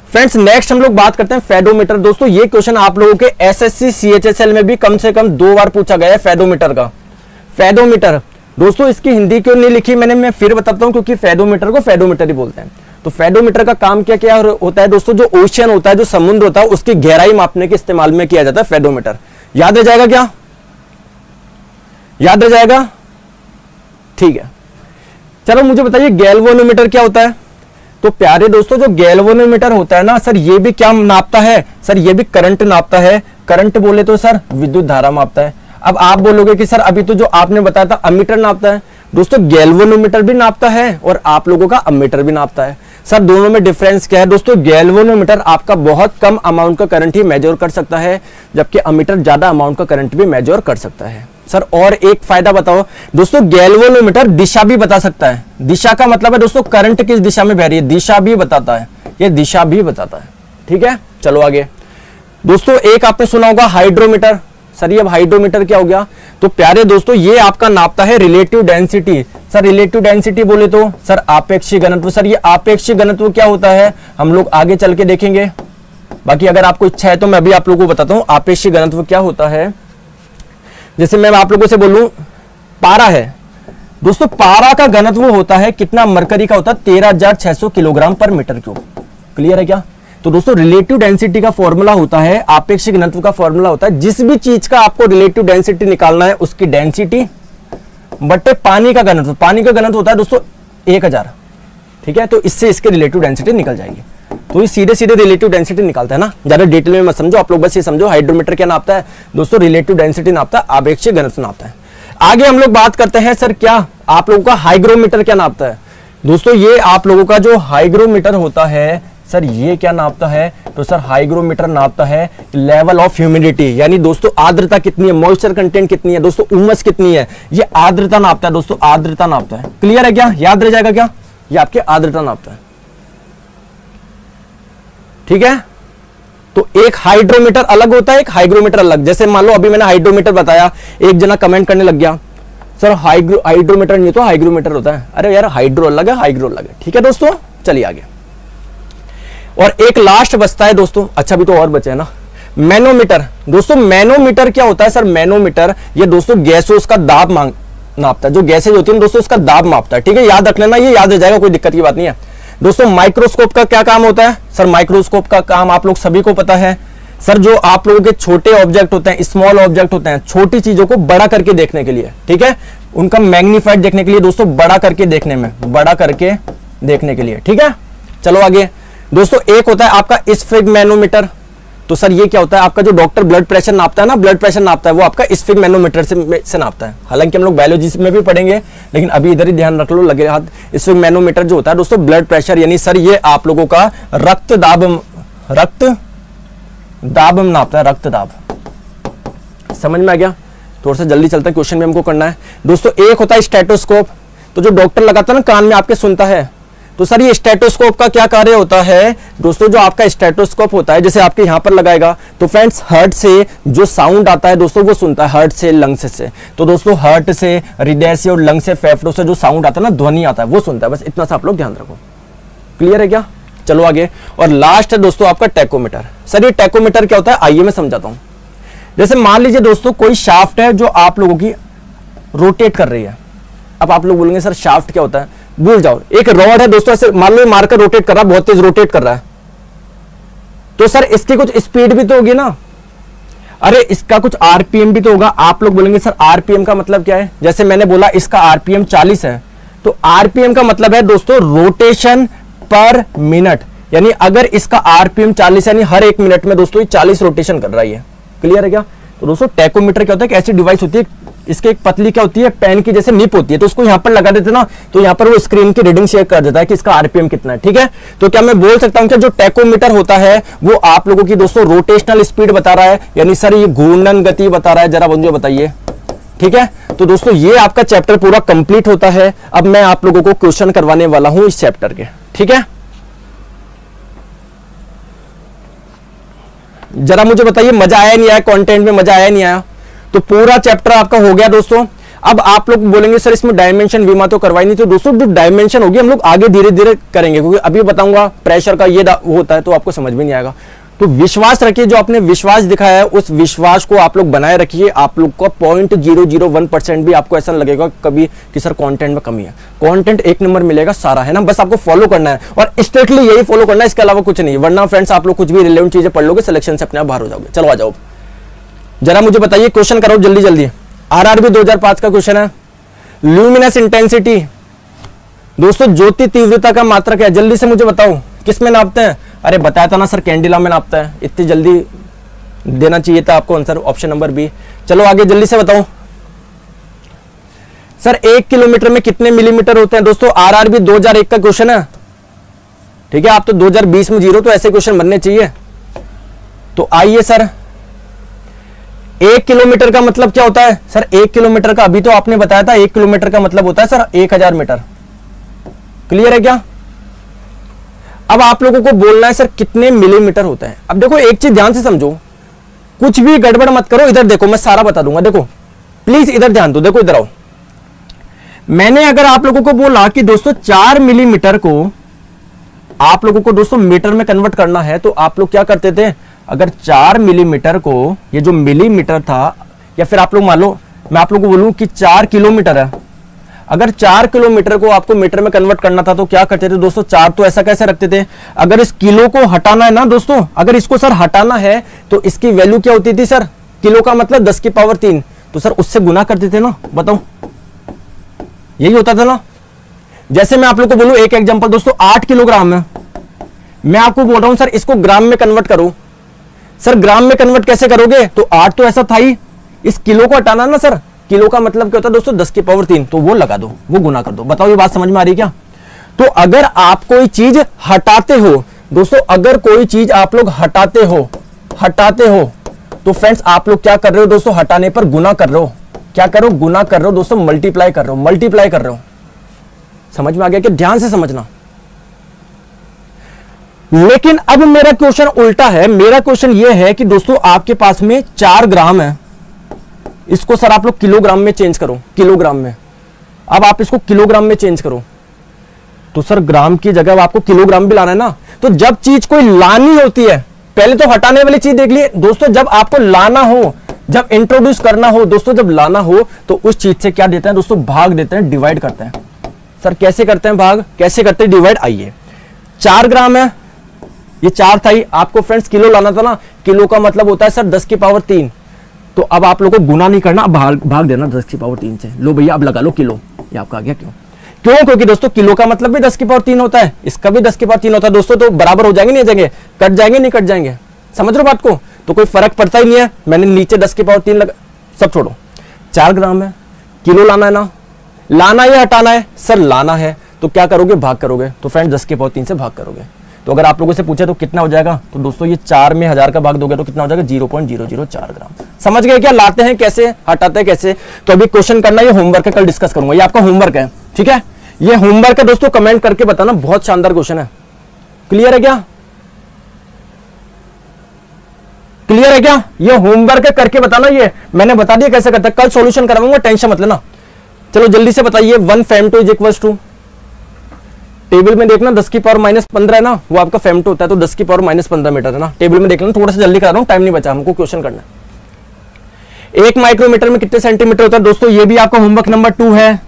फ्रेंड्स। नेक्स्ट हम लोग बात करते हैं फेडोमीटर। दोस्तों ये क्वेश्चन आप लोगों के एसएससी CHSL में भी कम से कम 2 बार पूछा गया है, फेडोमीटर का। फेडोमीटर दोस्तों इसकी हिंदी क्यों नहीं लिखी मैंने, मैं फिर बताता हूं, क्योंकि फेडोमीटर को फेडोमीटर ही बोलते हैं। तो फेडोमीटर का काम क्या क्या होता है दोस्तों? जो ओशियन होता है, जो समुद्र होता है, उसकी गहराई मापने के इस्तेमाल में किया जाता है फेडोमीटर। याद रह जाएगा क्या? याद रह जाएगा? ठीक है, चलो मुझे बताइए गैल्वेनोमीटर क्या होता है? तो प्यारे दोस्तों जो गैल्वेनोमीटर होता है ना सर, ये भी क्या नापता है सर? ये भी करंट नापता है। करंट बोले तो सर विद्युत धारा मापता है। अब आप बोलोगे कि सर अभी तो जो आपने बताया था अमीटर नापता है। दोस्तों गैल्वेनोमीटर भी नापता है और आप लोगों का अमीटर भी नापता है। सर दोनों में डिफरेंस क्या है दोस्तों? गैल्वेनोमीटर आपका बहुत कम अमाउंट का करंट ही मेजर कर सकता है, जबकि अमीटर ज्यादा अमाउंट का करंट भी मेजर कर सकता है। सर और एक फायदा बताओ दोस्तों, गैल्वेनोमीटर दिशा भी बता सकता है। दिशा का मतलब है दोस्तों करंट किस दिशा में बह रही है, दिशा भी बताता है, ये दिशा भी बताता है, ठीक है। चलो आगे दोस्तों, एक आपने सुना होगा हाइड्रोमीटर। सर ये अब हाइड्रोमीटर क्या हो गया? तो प्यारे दोस्तों ये आपका नापता है relative density. Sir relative density बोले तो सर आपेक्षिक घनत्व। सर ये आपेक्षिक घनत्व क्या होता है हम लोग आगे चल के देखेंगे, बाकी अगर आपको इच्छा है तो मैं अभी आप लोगों को बताता हूं आपेक्षिक घनत्व क्या होता है। जैसे मैं आप लोगों से बोलूं पारा है दोस्तों, पारा का घनत्व होता है कितना? मरकरी का होता है 13,600 किलोग्राम पर मीटर क्यूब। क्लियर है क्या? तो दोस्तों रिलेटिव डेंसिटी का फॉर्मूला होता है, आपेक्षिक घनत्व का फॉर्मूला होता है, जिस भी चीज का आपको रिलेटिव डेंसिटी निकालना है उसकी डेंसिटी बटे पानी का घनत्व। पानी का घनत्व होता है दोस्तों 1000, ठीक है। तो इससे इसके रिलेटिव डेंसिटी निकल जाएगी। तो ये सीधे सीधे रिलेटिव डेंसिटी निकालता है ना, ज्यादा डिटेल में मत समझो आप लोग, बस ये समझो हाइड्रोमीटर क्या नापता है दोस्तों? रिलेटिव डेंसिटी नापता है, आपेक्षिक घनत्व नापता है। आगे हम लोग बात करते हैं सर क्या आप लोगों का हाइग्रोमीटर क्या नापता है? दोस्तों ये आप लोगों का जो हाइग्रोमीटर होता है सर, ये क्या नापता है? तो सर हाइग्रोमीटर नापता है लेवल ऑफ ह्यूमिडिटी, यानी दोस्तों आर्द्रता कितनी है, मॉइस्चर कंटेंट कितनी है दोस्तों, उमस कितनी है, ये आर्द्रता नापता है दोस्तों, आर्द्रता नापता है। क्लियर है क्या? याद रह जाएगा क्या? ये आपके आर्द्रता नापता है, ठीक है। तो एक हाइड्रोमीटर अलग होता है, एक हाइग्रोमीटर अलग। जैसे मान लो अभी मैंने हाइड्रोमीटर बताया, एक जना कमेंट करने लग गया सर हाइड्रोमीटर नहीं तो हाइग्रोमीटर होता है। अरे यार हाइड्रो अलग है, हाइग्रो अलग है, ठीक है दोस्तों। चलिए आगे, और एक लास्ट बचता है दोस्तों, अच्छा भी तो और बचे है ना, मैनोमीटर। दोस्तों मैनोमीटर क्या होता है सर? मैनोमीटर ये दोस्तों गैसों का दाब नापता है, जो गैसेज होती है दोस्तों उसका दाब मापता है, ठीक है। याद रख लेना, ये याद रह जाएगा, कोई दिक्कत की बात नहीं है दोस्तों। माइक्रोस्कोप का क्या काम होता है सर? माइक्रोस्कोप का काम आप लोग सभी को पता है सर, जो आप लोगों के छोटे ऑब्जेक्ट होते हैं, स्मॉल ऑब्जेक्ट होते हैं, छोटी चीजों को बड़ा करके देखने के लिए, ठीक है, उनका मैग्नीफाइड देखने के लिए दोस्तों, बड़ा करके देखने में, बड़ा करके देखने के लिए, ठीक है। चलो आगे दोस्तों, एक होता है आपका स्फिग्मेनोमीटर। तो सर ये क्या होता है? आपका जो डॉक्टर ब्लड प्रेशर नापता है ना, ब्लड प्रेशर नापता है, वो आपका स्फिग्मेनोमीटर से नापता है। हालांकि हम लोग बायोलॉजी में भी पढ़ेंगे, लेकिन अभी इधर ही ध्यान रख लो, लगे हाथ। स्फिग्मेनोमीटर जो होता है दोस्तों ब्लड प्रेशर, यानी सर ये आप लोगों का रक्त दाब नापता है, रक्त दाब। समझ में आ गया? थोड़ा सा जल्दी चलता है, क्वेश्चन भी हमको करना है दोस्तों। एक होता है स्टेथोस्कोप, तो जो डॉक्टर लगाता है ना कान में आपके, सुनता है तो सर ये स्टेटोस्कोप का क्या कार्य होता है दोस्तों? जो आपका स्टेटोस्कोप होता है, जैसे आपके यहां पर लगाएगा तो फ्रेंड्स हार्ट से जो साउंड आता है दोस्तों वो सुनता है, हार्ट से, लंग्स से। तो दोस्तों हार्ट से, हृदय से और लंग से, फेफड़ों से जो साउंड आता है ना, ध्वनि आता है, वो सुनता है। बस इतना सा आप लोग ध्यान रखो। क्लियर है क्या? चलो आगे। और लास्ट है दोस्तों आपका टैकोमीटर। सर ये टैकोमीटर क्या होता है? आइए मैं समझाता हूं। जैसे मान लीजिए दोस्तों कोई शाफ्ट है जो आप लोगों की रोटेट कर रही है। अब आप लोग बोलेंगे सर शाफ्ट क्या होता है? भूल जाओ। एक रॉड है दोस्तों, ऐसे मान लो मारकर रोटेट कर रहा है, बहुत तेज रोटेट कर रहा है, तो सर इसकी कुछ स्पीड भी तो होगी ना। अरे इसका कुछ आरपीएम भी तो होगा। आप लोग बोलेंगे सर आरपीएम का मतलब क्या है? जैसे मैंने बोला इसका आरपीएम 40 है, तो आरपीएम का मतलब है दोस्तों रोटेशन पर मिनट। यानी अगर इसका आरपीएम 40 यानी हर एक मिनट में दोस्तों ये 40 रोटेशन कर रही है। क्लियर है क्या? तो दोस्तों टैकोमीटर क्या होता है कि ऐसी डिवाइस होती है, इसके एक पतली क्या होती है, पेन की जैसे निप होती है, तो उसको यहां पर लगा देते ना, तो यहां पर वो स्क्रीन की रीडिंग शेयर कर देता है कि इसका आरपीएम कितना है। ठीक है, तो क्या मैं बोल सकता हूं कि जो टैकोमीटर होता है वो आप लोगों की दोस्तों रोटेशनल स्पीड बता रहा है, यानी सर ये घूर्णन गति बता रहा है? जरा बंधुओं बताइए। ठीक है, तो दोस्तों ये आपका चैप्टर पूरा कंप्लीट होता है। अब मैं आप लोगों को क्वेश्चन करवाने वाला हूं इस चैप्टर के। ठीक है, जरा मुझे बताइए मजा आया नहीं आया? कंटेंट में मजा आया नहीं आया? तो पूरा चैप्टर आपका हो गया दोस्तों। अब आप लोग बोलेंगे सर इसमें डायमेंशन विमा तो करवाई नहीं। तो दोस्तों जो डायमेंशन होगी हम लोग आगे धीरे धीरे करेंगे, क्योंकि अभी बताऊंगा प्रेशर का ये होता है तो आपको समझ में नहीं आएगा। तो विश्वास रखिए, जो आपने विश्वास दिखाया है उस विश्वास को आप लोग बनाए रखिए। आप लोग का 0.001% भी आपको ऐसा लगेगा कभी कि सर कंटेंट में कमी है। कंटेंट एक नंबर मिलेगा सारा, है ना? बस आपको फॉलो करना है और स्ट्रिक्टली यही फॉलो करना है, इसके अलावा कुछ नहीं। वरना फ्रेंड्स आप लोग कुछ भी रिलेवेंट चीजें पढ़ लोगे, सिलेक्शन से अपने आप बाहर हो जाओगे। चलो आ जाओ, जरा मुझे बताइए, क्वेश्चन करो जल्दी जल्दी। आरआरबी 2005 का क्वेश्चन है। ल्यूमिनस इंटेंसिटी दोस्तों ज्योति तीव्रता का मात्रक है। जल्दी से मुझे बताओ किस में नापते हैं? अरे बताया था ना सर, कैंडिला में नापता है। इतनी जल्दी देना चाहिए था आपको आंसर, ऑप्शन नंबर बी। चलो आगे जल्दी से बताओ सर 1 किलोमीटर में कितने मिलीमीटर होते हैं? दोस्तों आरआरबी 2001 का क्वेश्चन है। ठीक है, आप तो 2020 में जीरो, तो ऐसे क्वेश्चन बनने चाहिए। तो आइए सर, 1 किलोमीटर का मतलब क्या होता है? सर 1 किलोमीटर का अभी तो आपने बताया था, 1 किलोमीटर का मतलब होता है सर 1000 मीटर। क्लियर है क्या? अब आप लोगों को बोलना है सर कितने मिलीमीटर होता है। अब देखो एक चीज ध्यान से समझो, कुछ भी गड़बड़ मत करो। इधर देखो, मैं सारा बता दूंगा। देखो प्लीज इधर ध्यान दो, देखो इधर आओ। मैंने अगर आप लोगों को बोला कि दोस्तों 4 मिलीमीटर को आप लोगों को दोस्तों मीटर में कन्वर्ट करना है, तो आप लोग क्या करते थे? अगर 4 मिलीमीटर को, ये जो मिलीमीटर था, या फिर आप लोग मान लो मैं आप लोगों को बोलूं कि 4 किलोमीटर है, अगर 4 किलोमीटर को आपको मीटर में कन्वर्ट करना था तो क्या करते थे दोस्तों? 4 तो ऐसा कैसे रखते थे? अगर इस किलो को हटाना है ना दोस्तों, अगर इसको सर हटाना है तो इसकी वैल्यू क्या होती थी सर? किलो का मतलब 10 की पावर 3, तो सर उससे गुना करते थे ना। बताओ, यही होता था ना। जैसे मैं आप लोग को बोलूं एक एग्जांपल दोस्तों, 8 किलोग्राम है, मैं आपको बोल रहा हूं सर इसको ग्राम में कन्वर्ट करो। सर ग्राम में कन्वर्ट कैसे करोगे? तो 8 तो ऐसा था ही, इस किलो को हटाना ना सर, किलो का मतलब क्या होता है दोस्तों? 10 की पावर 3, तो वो लगा दो, वो गुना कर दो। बताओ ये बात समझ में आ रही है क्या? तो अगर आप कोई चीज हटाते हो दोस्तों, अगर कोई चीज आप लोग हटाते हो तो फ्रेंड्स आप लोग क्या कर रहे हो दोस्तों? हटाने पर गुना कर रहे हो। क्या करो? गुना कर रहे हो दोस्तों, मल्टीप्लाई कर रहे हो। समझ में आ गया कि? ध्यान से समझना। लेकिन अब मेरा क्वेश्चन उल्टा है। मेरा क्वेश्चन यह है कि दोस्तों आपके पास में 4 ग्राम है, इसको सर आप लोग किलोग्राम में चेंज करो, किलोग्राम में। अब आप इसको किलोग्राम में चेंज करो, तो सर ग्राम की जगह आपको किलोग्राम भी लाना है ना। तो जब चीज कोई लानी होती है, पहले तो हटाने वाली चीज देख लिए दोस्तों, जब आपको लाना हो, जब इंट्रोड्यूस करना हो दोस्तों, जब लाना हो तो उस चीज से क्या देते हैं दोस्तों? भाग देते हैं, डिवाइड करते हैं। सर कैसे करते हैं भाग, कैसे करते हैं डिवाइड? आइए, 4 ग्राम है, ये 4 था ही, आपको फ्रेंड्स किलो लाना था ना। किलो का मतलब होता है सर 10 की पावर 3, तो अब आप लोगों को गुना नहीं करना, भाग देना 10 की पावर 3 से। लो भैया अब लगा लो किलो, ये आपका आ गया। क्यों? क्योंकि दोस्तों किलो का मतलब भी 10 की पावर 3 होता है, इसका भी 10 की पावर 3 होता है दोस्तों। तो बराबर हो जाएंगे नहीं हो जाएंगे? कट जाएंगे नहीं कट जाएंगे? समझ रहे हो बात को? तो कोई फर्क पड़ता ही नहीं है। मैंने नीचे 10 की पावर 3 लगा, सब छोड़ो। 4 ग्राम है, किलो लाना है ना, लाना या हटाना है? सर लाना है, तो क्या करोगे? भाग करोगे। तो फ्रेंड 10 की पावर 3 से भाग करोगे। तो अगर आप लोगों से पूछे तो कितना हो जाएगा, तो दोस्तों ये 4 में 1000 का भाग दोगे तो कितना हो जाएगा? 0.004 ग्राम। समझ गए क्या? लाते हैं कैसे, हटाते हैं कैसे? तो अभी क्वेश्चन करना, ये होमवर्क है, कल डिस्कस करूंगा, ये आपका होमवर्क है। ठीक है, ये होमवर्क है दोस्तों, कमेंट करके बताना, बहुत शानदार क्वेश्चन है। क्लियर है क्या? क्लियर है क्या? ये होमवर्क है, करके बताना। ये मैंने बता दिया कैसे करता है, कल सॉल्यूशन कराऊंगा, टेंशन मत लेना। चलो जल्दी से बताइए, 1 फेम2 इज इक्वल टू, टेबल में देखना 10 की पावर -15 है ना, वो आपका फेम2 होता है, तो 10 की पावर -15 मीटर है ना। टेबल में देख लेना, थोड़ा सा जल्दी करा रहा हूं, टाइम नहीं बचा, हमको क्वेश्चन करना है। 1 माइक्रोमीटर में कितने सेंटीमीटर होता है दोस्तों? ये भी आपका होमवर्क नंबर 2 है।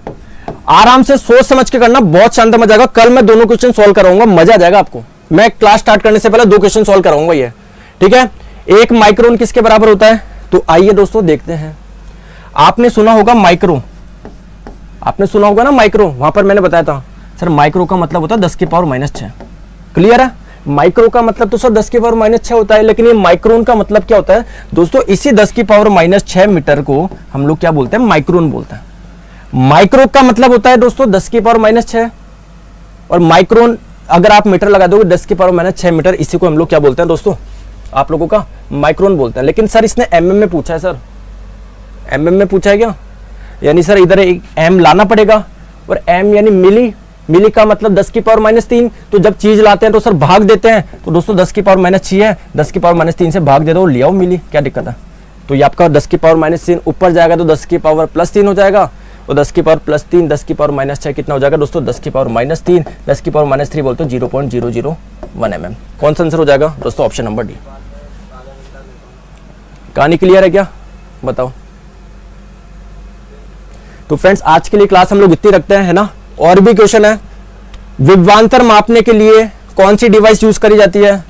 आराम से सोच समझ के करना, बहुत शानदार मजा आएगा। कल मैं दोनों क्वेश्चन सॉल्व कराऊंगा, मजा आ जाएगा आपको। मैं क्लास स्टार्ट करने से पहले 2 क्वेश्चन सॉल्व कराऊंगा ये, ठीक है। 1 माइक्रोन किसके बराबर होता है? तो आइए दोस्तों देखते हैं। आपने सुना होगा माइक्रो, आपने सुना होगा ना माइक्रो, वहां पर मैंने बताया था सर माइक्रो का मतलब होता है 10 की पावर -6। क्लियर है? माइक्रो का मतलब तो सर 10 की पावर -6 होता है, लेकिन ये माइक्रोन का मतलब क्या होता है दोस्तों? इसी 10 की पावर -6 मीटर को हम लोग क्या बोलते हैं? माइक्रोन बोलते हैं। माइक्रो का मतलब होता है दोस्तों 10 की पावर -6, और माइक्रोन अगर आप मीटर लगा दोगे 10 की पावर -6 मीटर, इसी को हम लोग क्या बोलते हैं दोस्तों? आप लोगों का माइक्रोन बोलते हैं। लेकिन सर इसने mm में पूछा है, सर mm में पूछा है क्या? यानी सर इधर एक m लाना पड़ेगा, और m यानी मिली, मिली का मतलब 10 की पावर -3। तो जब चीज लाते हैं तो सर भाग देते हैं, तो दोस्तों 10 की पावर -6 है, 10 की पावर -3 से भाग दे दो, ले आओ मिली, क्या दिक्कत है? तो ये आपका 10 की पावर -3 ऊपर जाएगा तो 10 की पावर +3 हो जाएगा, और 10 की पावर +3 10 की पावर -6 कितना हो जाएगा दोस्तों? 10 की पावर -3, 10 की पावर -3 बोलते हो 0.001 mm। कौन सा आंसर हो जाएगा दोस्तों? Option number D. कहानी क्लियर है क्या? बताओ। तो फ्रेंड्स आज के लिए क्लास हम लोग इतनी रखते हैं, है ना। और भी क्वेश्चन है। विभवांतर मापने के लिए कौन सी डिवाइस यूज करी जाती है?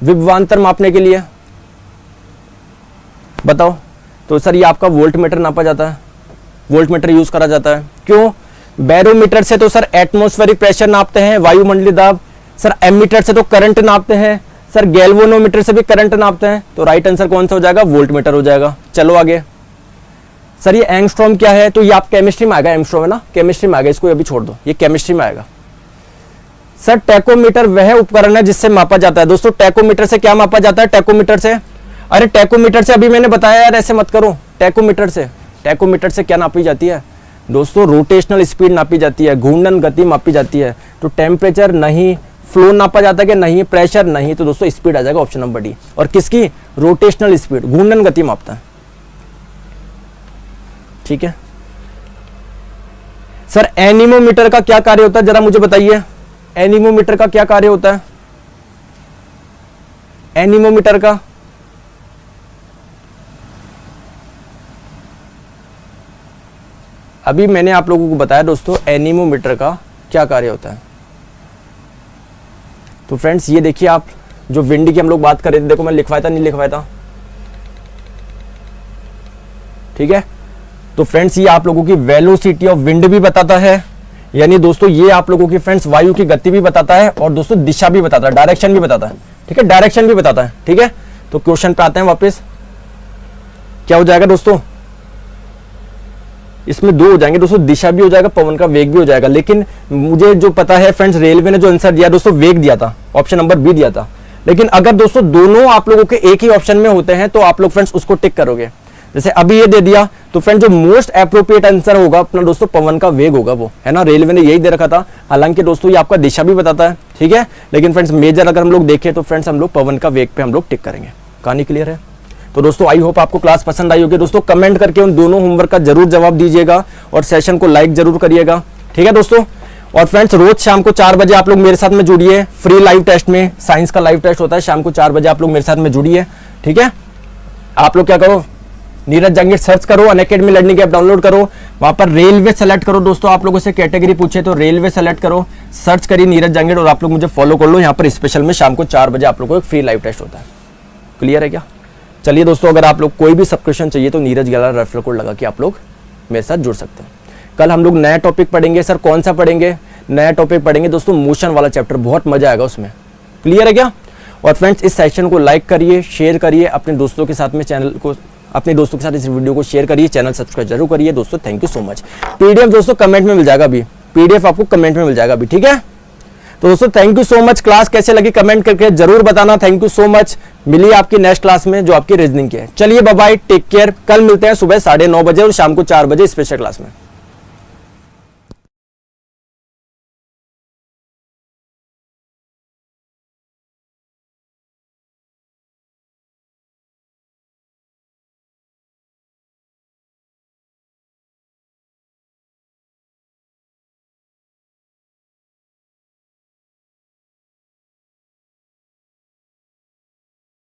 विभवांतर मापने के लिए बताओ। तो सर ये आपका वोल्टमीटर नापा जाता है, वोल्टमीटर यूज करा जाता है। क्यों? बैरोमीटर से तो सर एटमॉस्फेरिक प्रेशर नापते हैं, वायुमंडलीय दाब। सर एमीटर से तो करंट नापते हैं। सर गैल्वेनोमीटर से भी करंट नापते हैं। तो राइट आंसर कौन सा हो जाएगा? वोल्टमीटर हो जाएगा। चलो आगे। सर ये एंगस्ट्रॉम क्या है? तो ये आप केमिस्ट्री में आएगा, एंगस्ट्रॉम है ना, केमिस्ट्री में आएगा, इसको अभी छोड़ दो, ये केमिस्ट्री में आएगा। सर टैकोमीटर वह उपकरण है जिससे मापा जाता है। दोस्तों टैकोमीटर से क्या मापा जाता है? टैकोमीटर से, अरे टैकोमीटर से अभी मैंने बताया यार, ऐसे मत करो। टैकोमीटर से क्या नापी जाती है दोस्तों? रोटेशनल स्पीड नापी जाती है, घूर्णन गति मापी जाती है। तो टेम्परेचर नहीं, फ्लो नापा जाता है कि नहीं, प्रेशर नहीं, तो दोस्तों स्पीड आ जाएगा ऑप्शन नंबर डी। और किसकी? रोटेशनल स्पीड, घूर्णन गति मापता है, ठीक है। सर एनीमोमीटर का क्या कार्य होता है, जरा मुझे बताइए। एनीमोमीटर का क्या कार्य होता है? एनीमोमीटर का अभी मैंने आप लोगों को बताया दोस्तों, एनीमोमीटर का क्या कार्य होता है। तो फ्रेंड्स ये देखिए, आप जो विंड की हम लोग बात कर रहे थे, देखो मैं लिखवाया था, नहीं लिखवाया था, ठीक है। तो फ्रेंड्स ये आप लोगों की वेलोसिटी ऑफ विंड भी बताता है, यानी दोस्तों ये आप लोगों की फ्रेंड्स वायु की गति भी बताता है, और दोस्तों दिशा भी बताता है, डायरेक्शन भी बताता है, ठीक है, डायरेक्शन भी बताता है, ठीक है। तो क्वेश्चन पे आते हैं वापस। क्या हो जाएगा दोस्तों? इसमें 2 हो जाएंगे दोस्तों, दिशा भी हो जाएगा, पवन का वेग भी हो जाएगा। लेकिन मुझे जो पता है फ्रेंड्स, रेलवे ने जो आंसर दिया दोस्तों, वेग दिया था, ऑप्शन नंबर बी दिया था। लेकिन अगर दोस्तों दोनों आप लोगों के एक ही ऑप्शन में होते हैं तो आप लोग फ्रेंड्स उसको टिक करोगे। जैसे अभी ये दे दिया, तो फ्रेंड जो मोस्ट एप्रोप्रिएट आंसर होगा अपना दोस्तों पवन का वेग होगा, वो है ना, रेलवे ने यही दे रखा था। हालांकि दोस्तों ये आपका दिशा भी बताता है, ठीक है, लेकिन फ्रेंड्स मेजर अगर हम लोग देखें तो फ्रेंड्स हम लोग पवन का वेग पे हम लोग टिक करेंगे। कहानी क्लियर है? तो दोस्तों आई होप आपको क्लास पसंद आई होगी। दोस्तों कमेंट करके उन दोनों होमवर्क का जरूर जवाब दीजिएगा, और सेशन को लाइक जरूर करिएगा, ठीक है दोस्तों। और फ्रेंड्स रोज शाम को 4 बजे आप लोग मेरे साथ में जुड़िए, फ्री लाइव टेस्ट में, साइंस का लाइव टेस्ट होता है शाम को 4 बजे, आप लोग मेरे साथ में जुड़िए, ठीक है। आप लोग क्या करो, नीरज जांगीर सर्च करो, अनअकैडमी लर्निंग ऐप डाउनलोड करो, वहां पर रेलवे सेलेक्ट करो दोस्तों। आप लोगों से कैटेगरी पूछे तो रेलवे सेलेक्ट करो, सर्च करिए नीरज जांगीर, और आप लोग मुझे फॉलो कर लो। यहाँ पर स्पेशल में शाम को 4 बजे आप लोगों को एक फ्री लाइव टेस्ट होता है। क्लियर है क्या? चलिए दोस्तों, अगर आप लोग कोई भी सब्सक्रिप्शन चाहिए तो नीरज गैलर रेफरल कोड लगा के आप लोग मेरे साथ जुड़ सकते हैं। कल हम लोग नया टॉपिक पढ़ेंगे। सर कौन सा पढ़ेंगे? नया टॉपिक पढ़ेंगे दोस्तों, मोशन वाला चैप्टर, बहुत मजा आएगा उसमें। क्लियर है क्या? और फ्रेंड्स इस सेशन को लाइक करिए, शेयर करिए अपने दोस्तों के साथ में, चैनल को अपने दोस्तों के साथ इस वीडियो को शेयर करिए, चैनल सब्सक्राइब जरूर करिए दोस्तों। Thank you so much. PDF दोस्तों कमेंट में मिल जाएगा अभी, पीडीएफ आपको कमेंट में मिल जाएगा अभी, ठीक है। तो दोस्तों thank you so much. Class कैसे लगी कमेंट करके जरूर बताना। Thank you so much. मिलिए आपकी नेक्स्ट क्लास में जो आपकी रीजनिंग की है। चलिए बाय बाय, टेक केयर। कल मिलते हैं सुबह 9:30 बजे और शाम को 4 बजे स्पेशल क्लास में।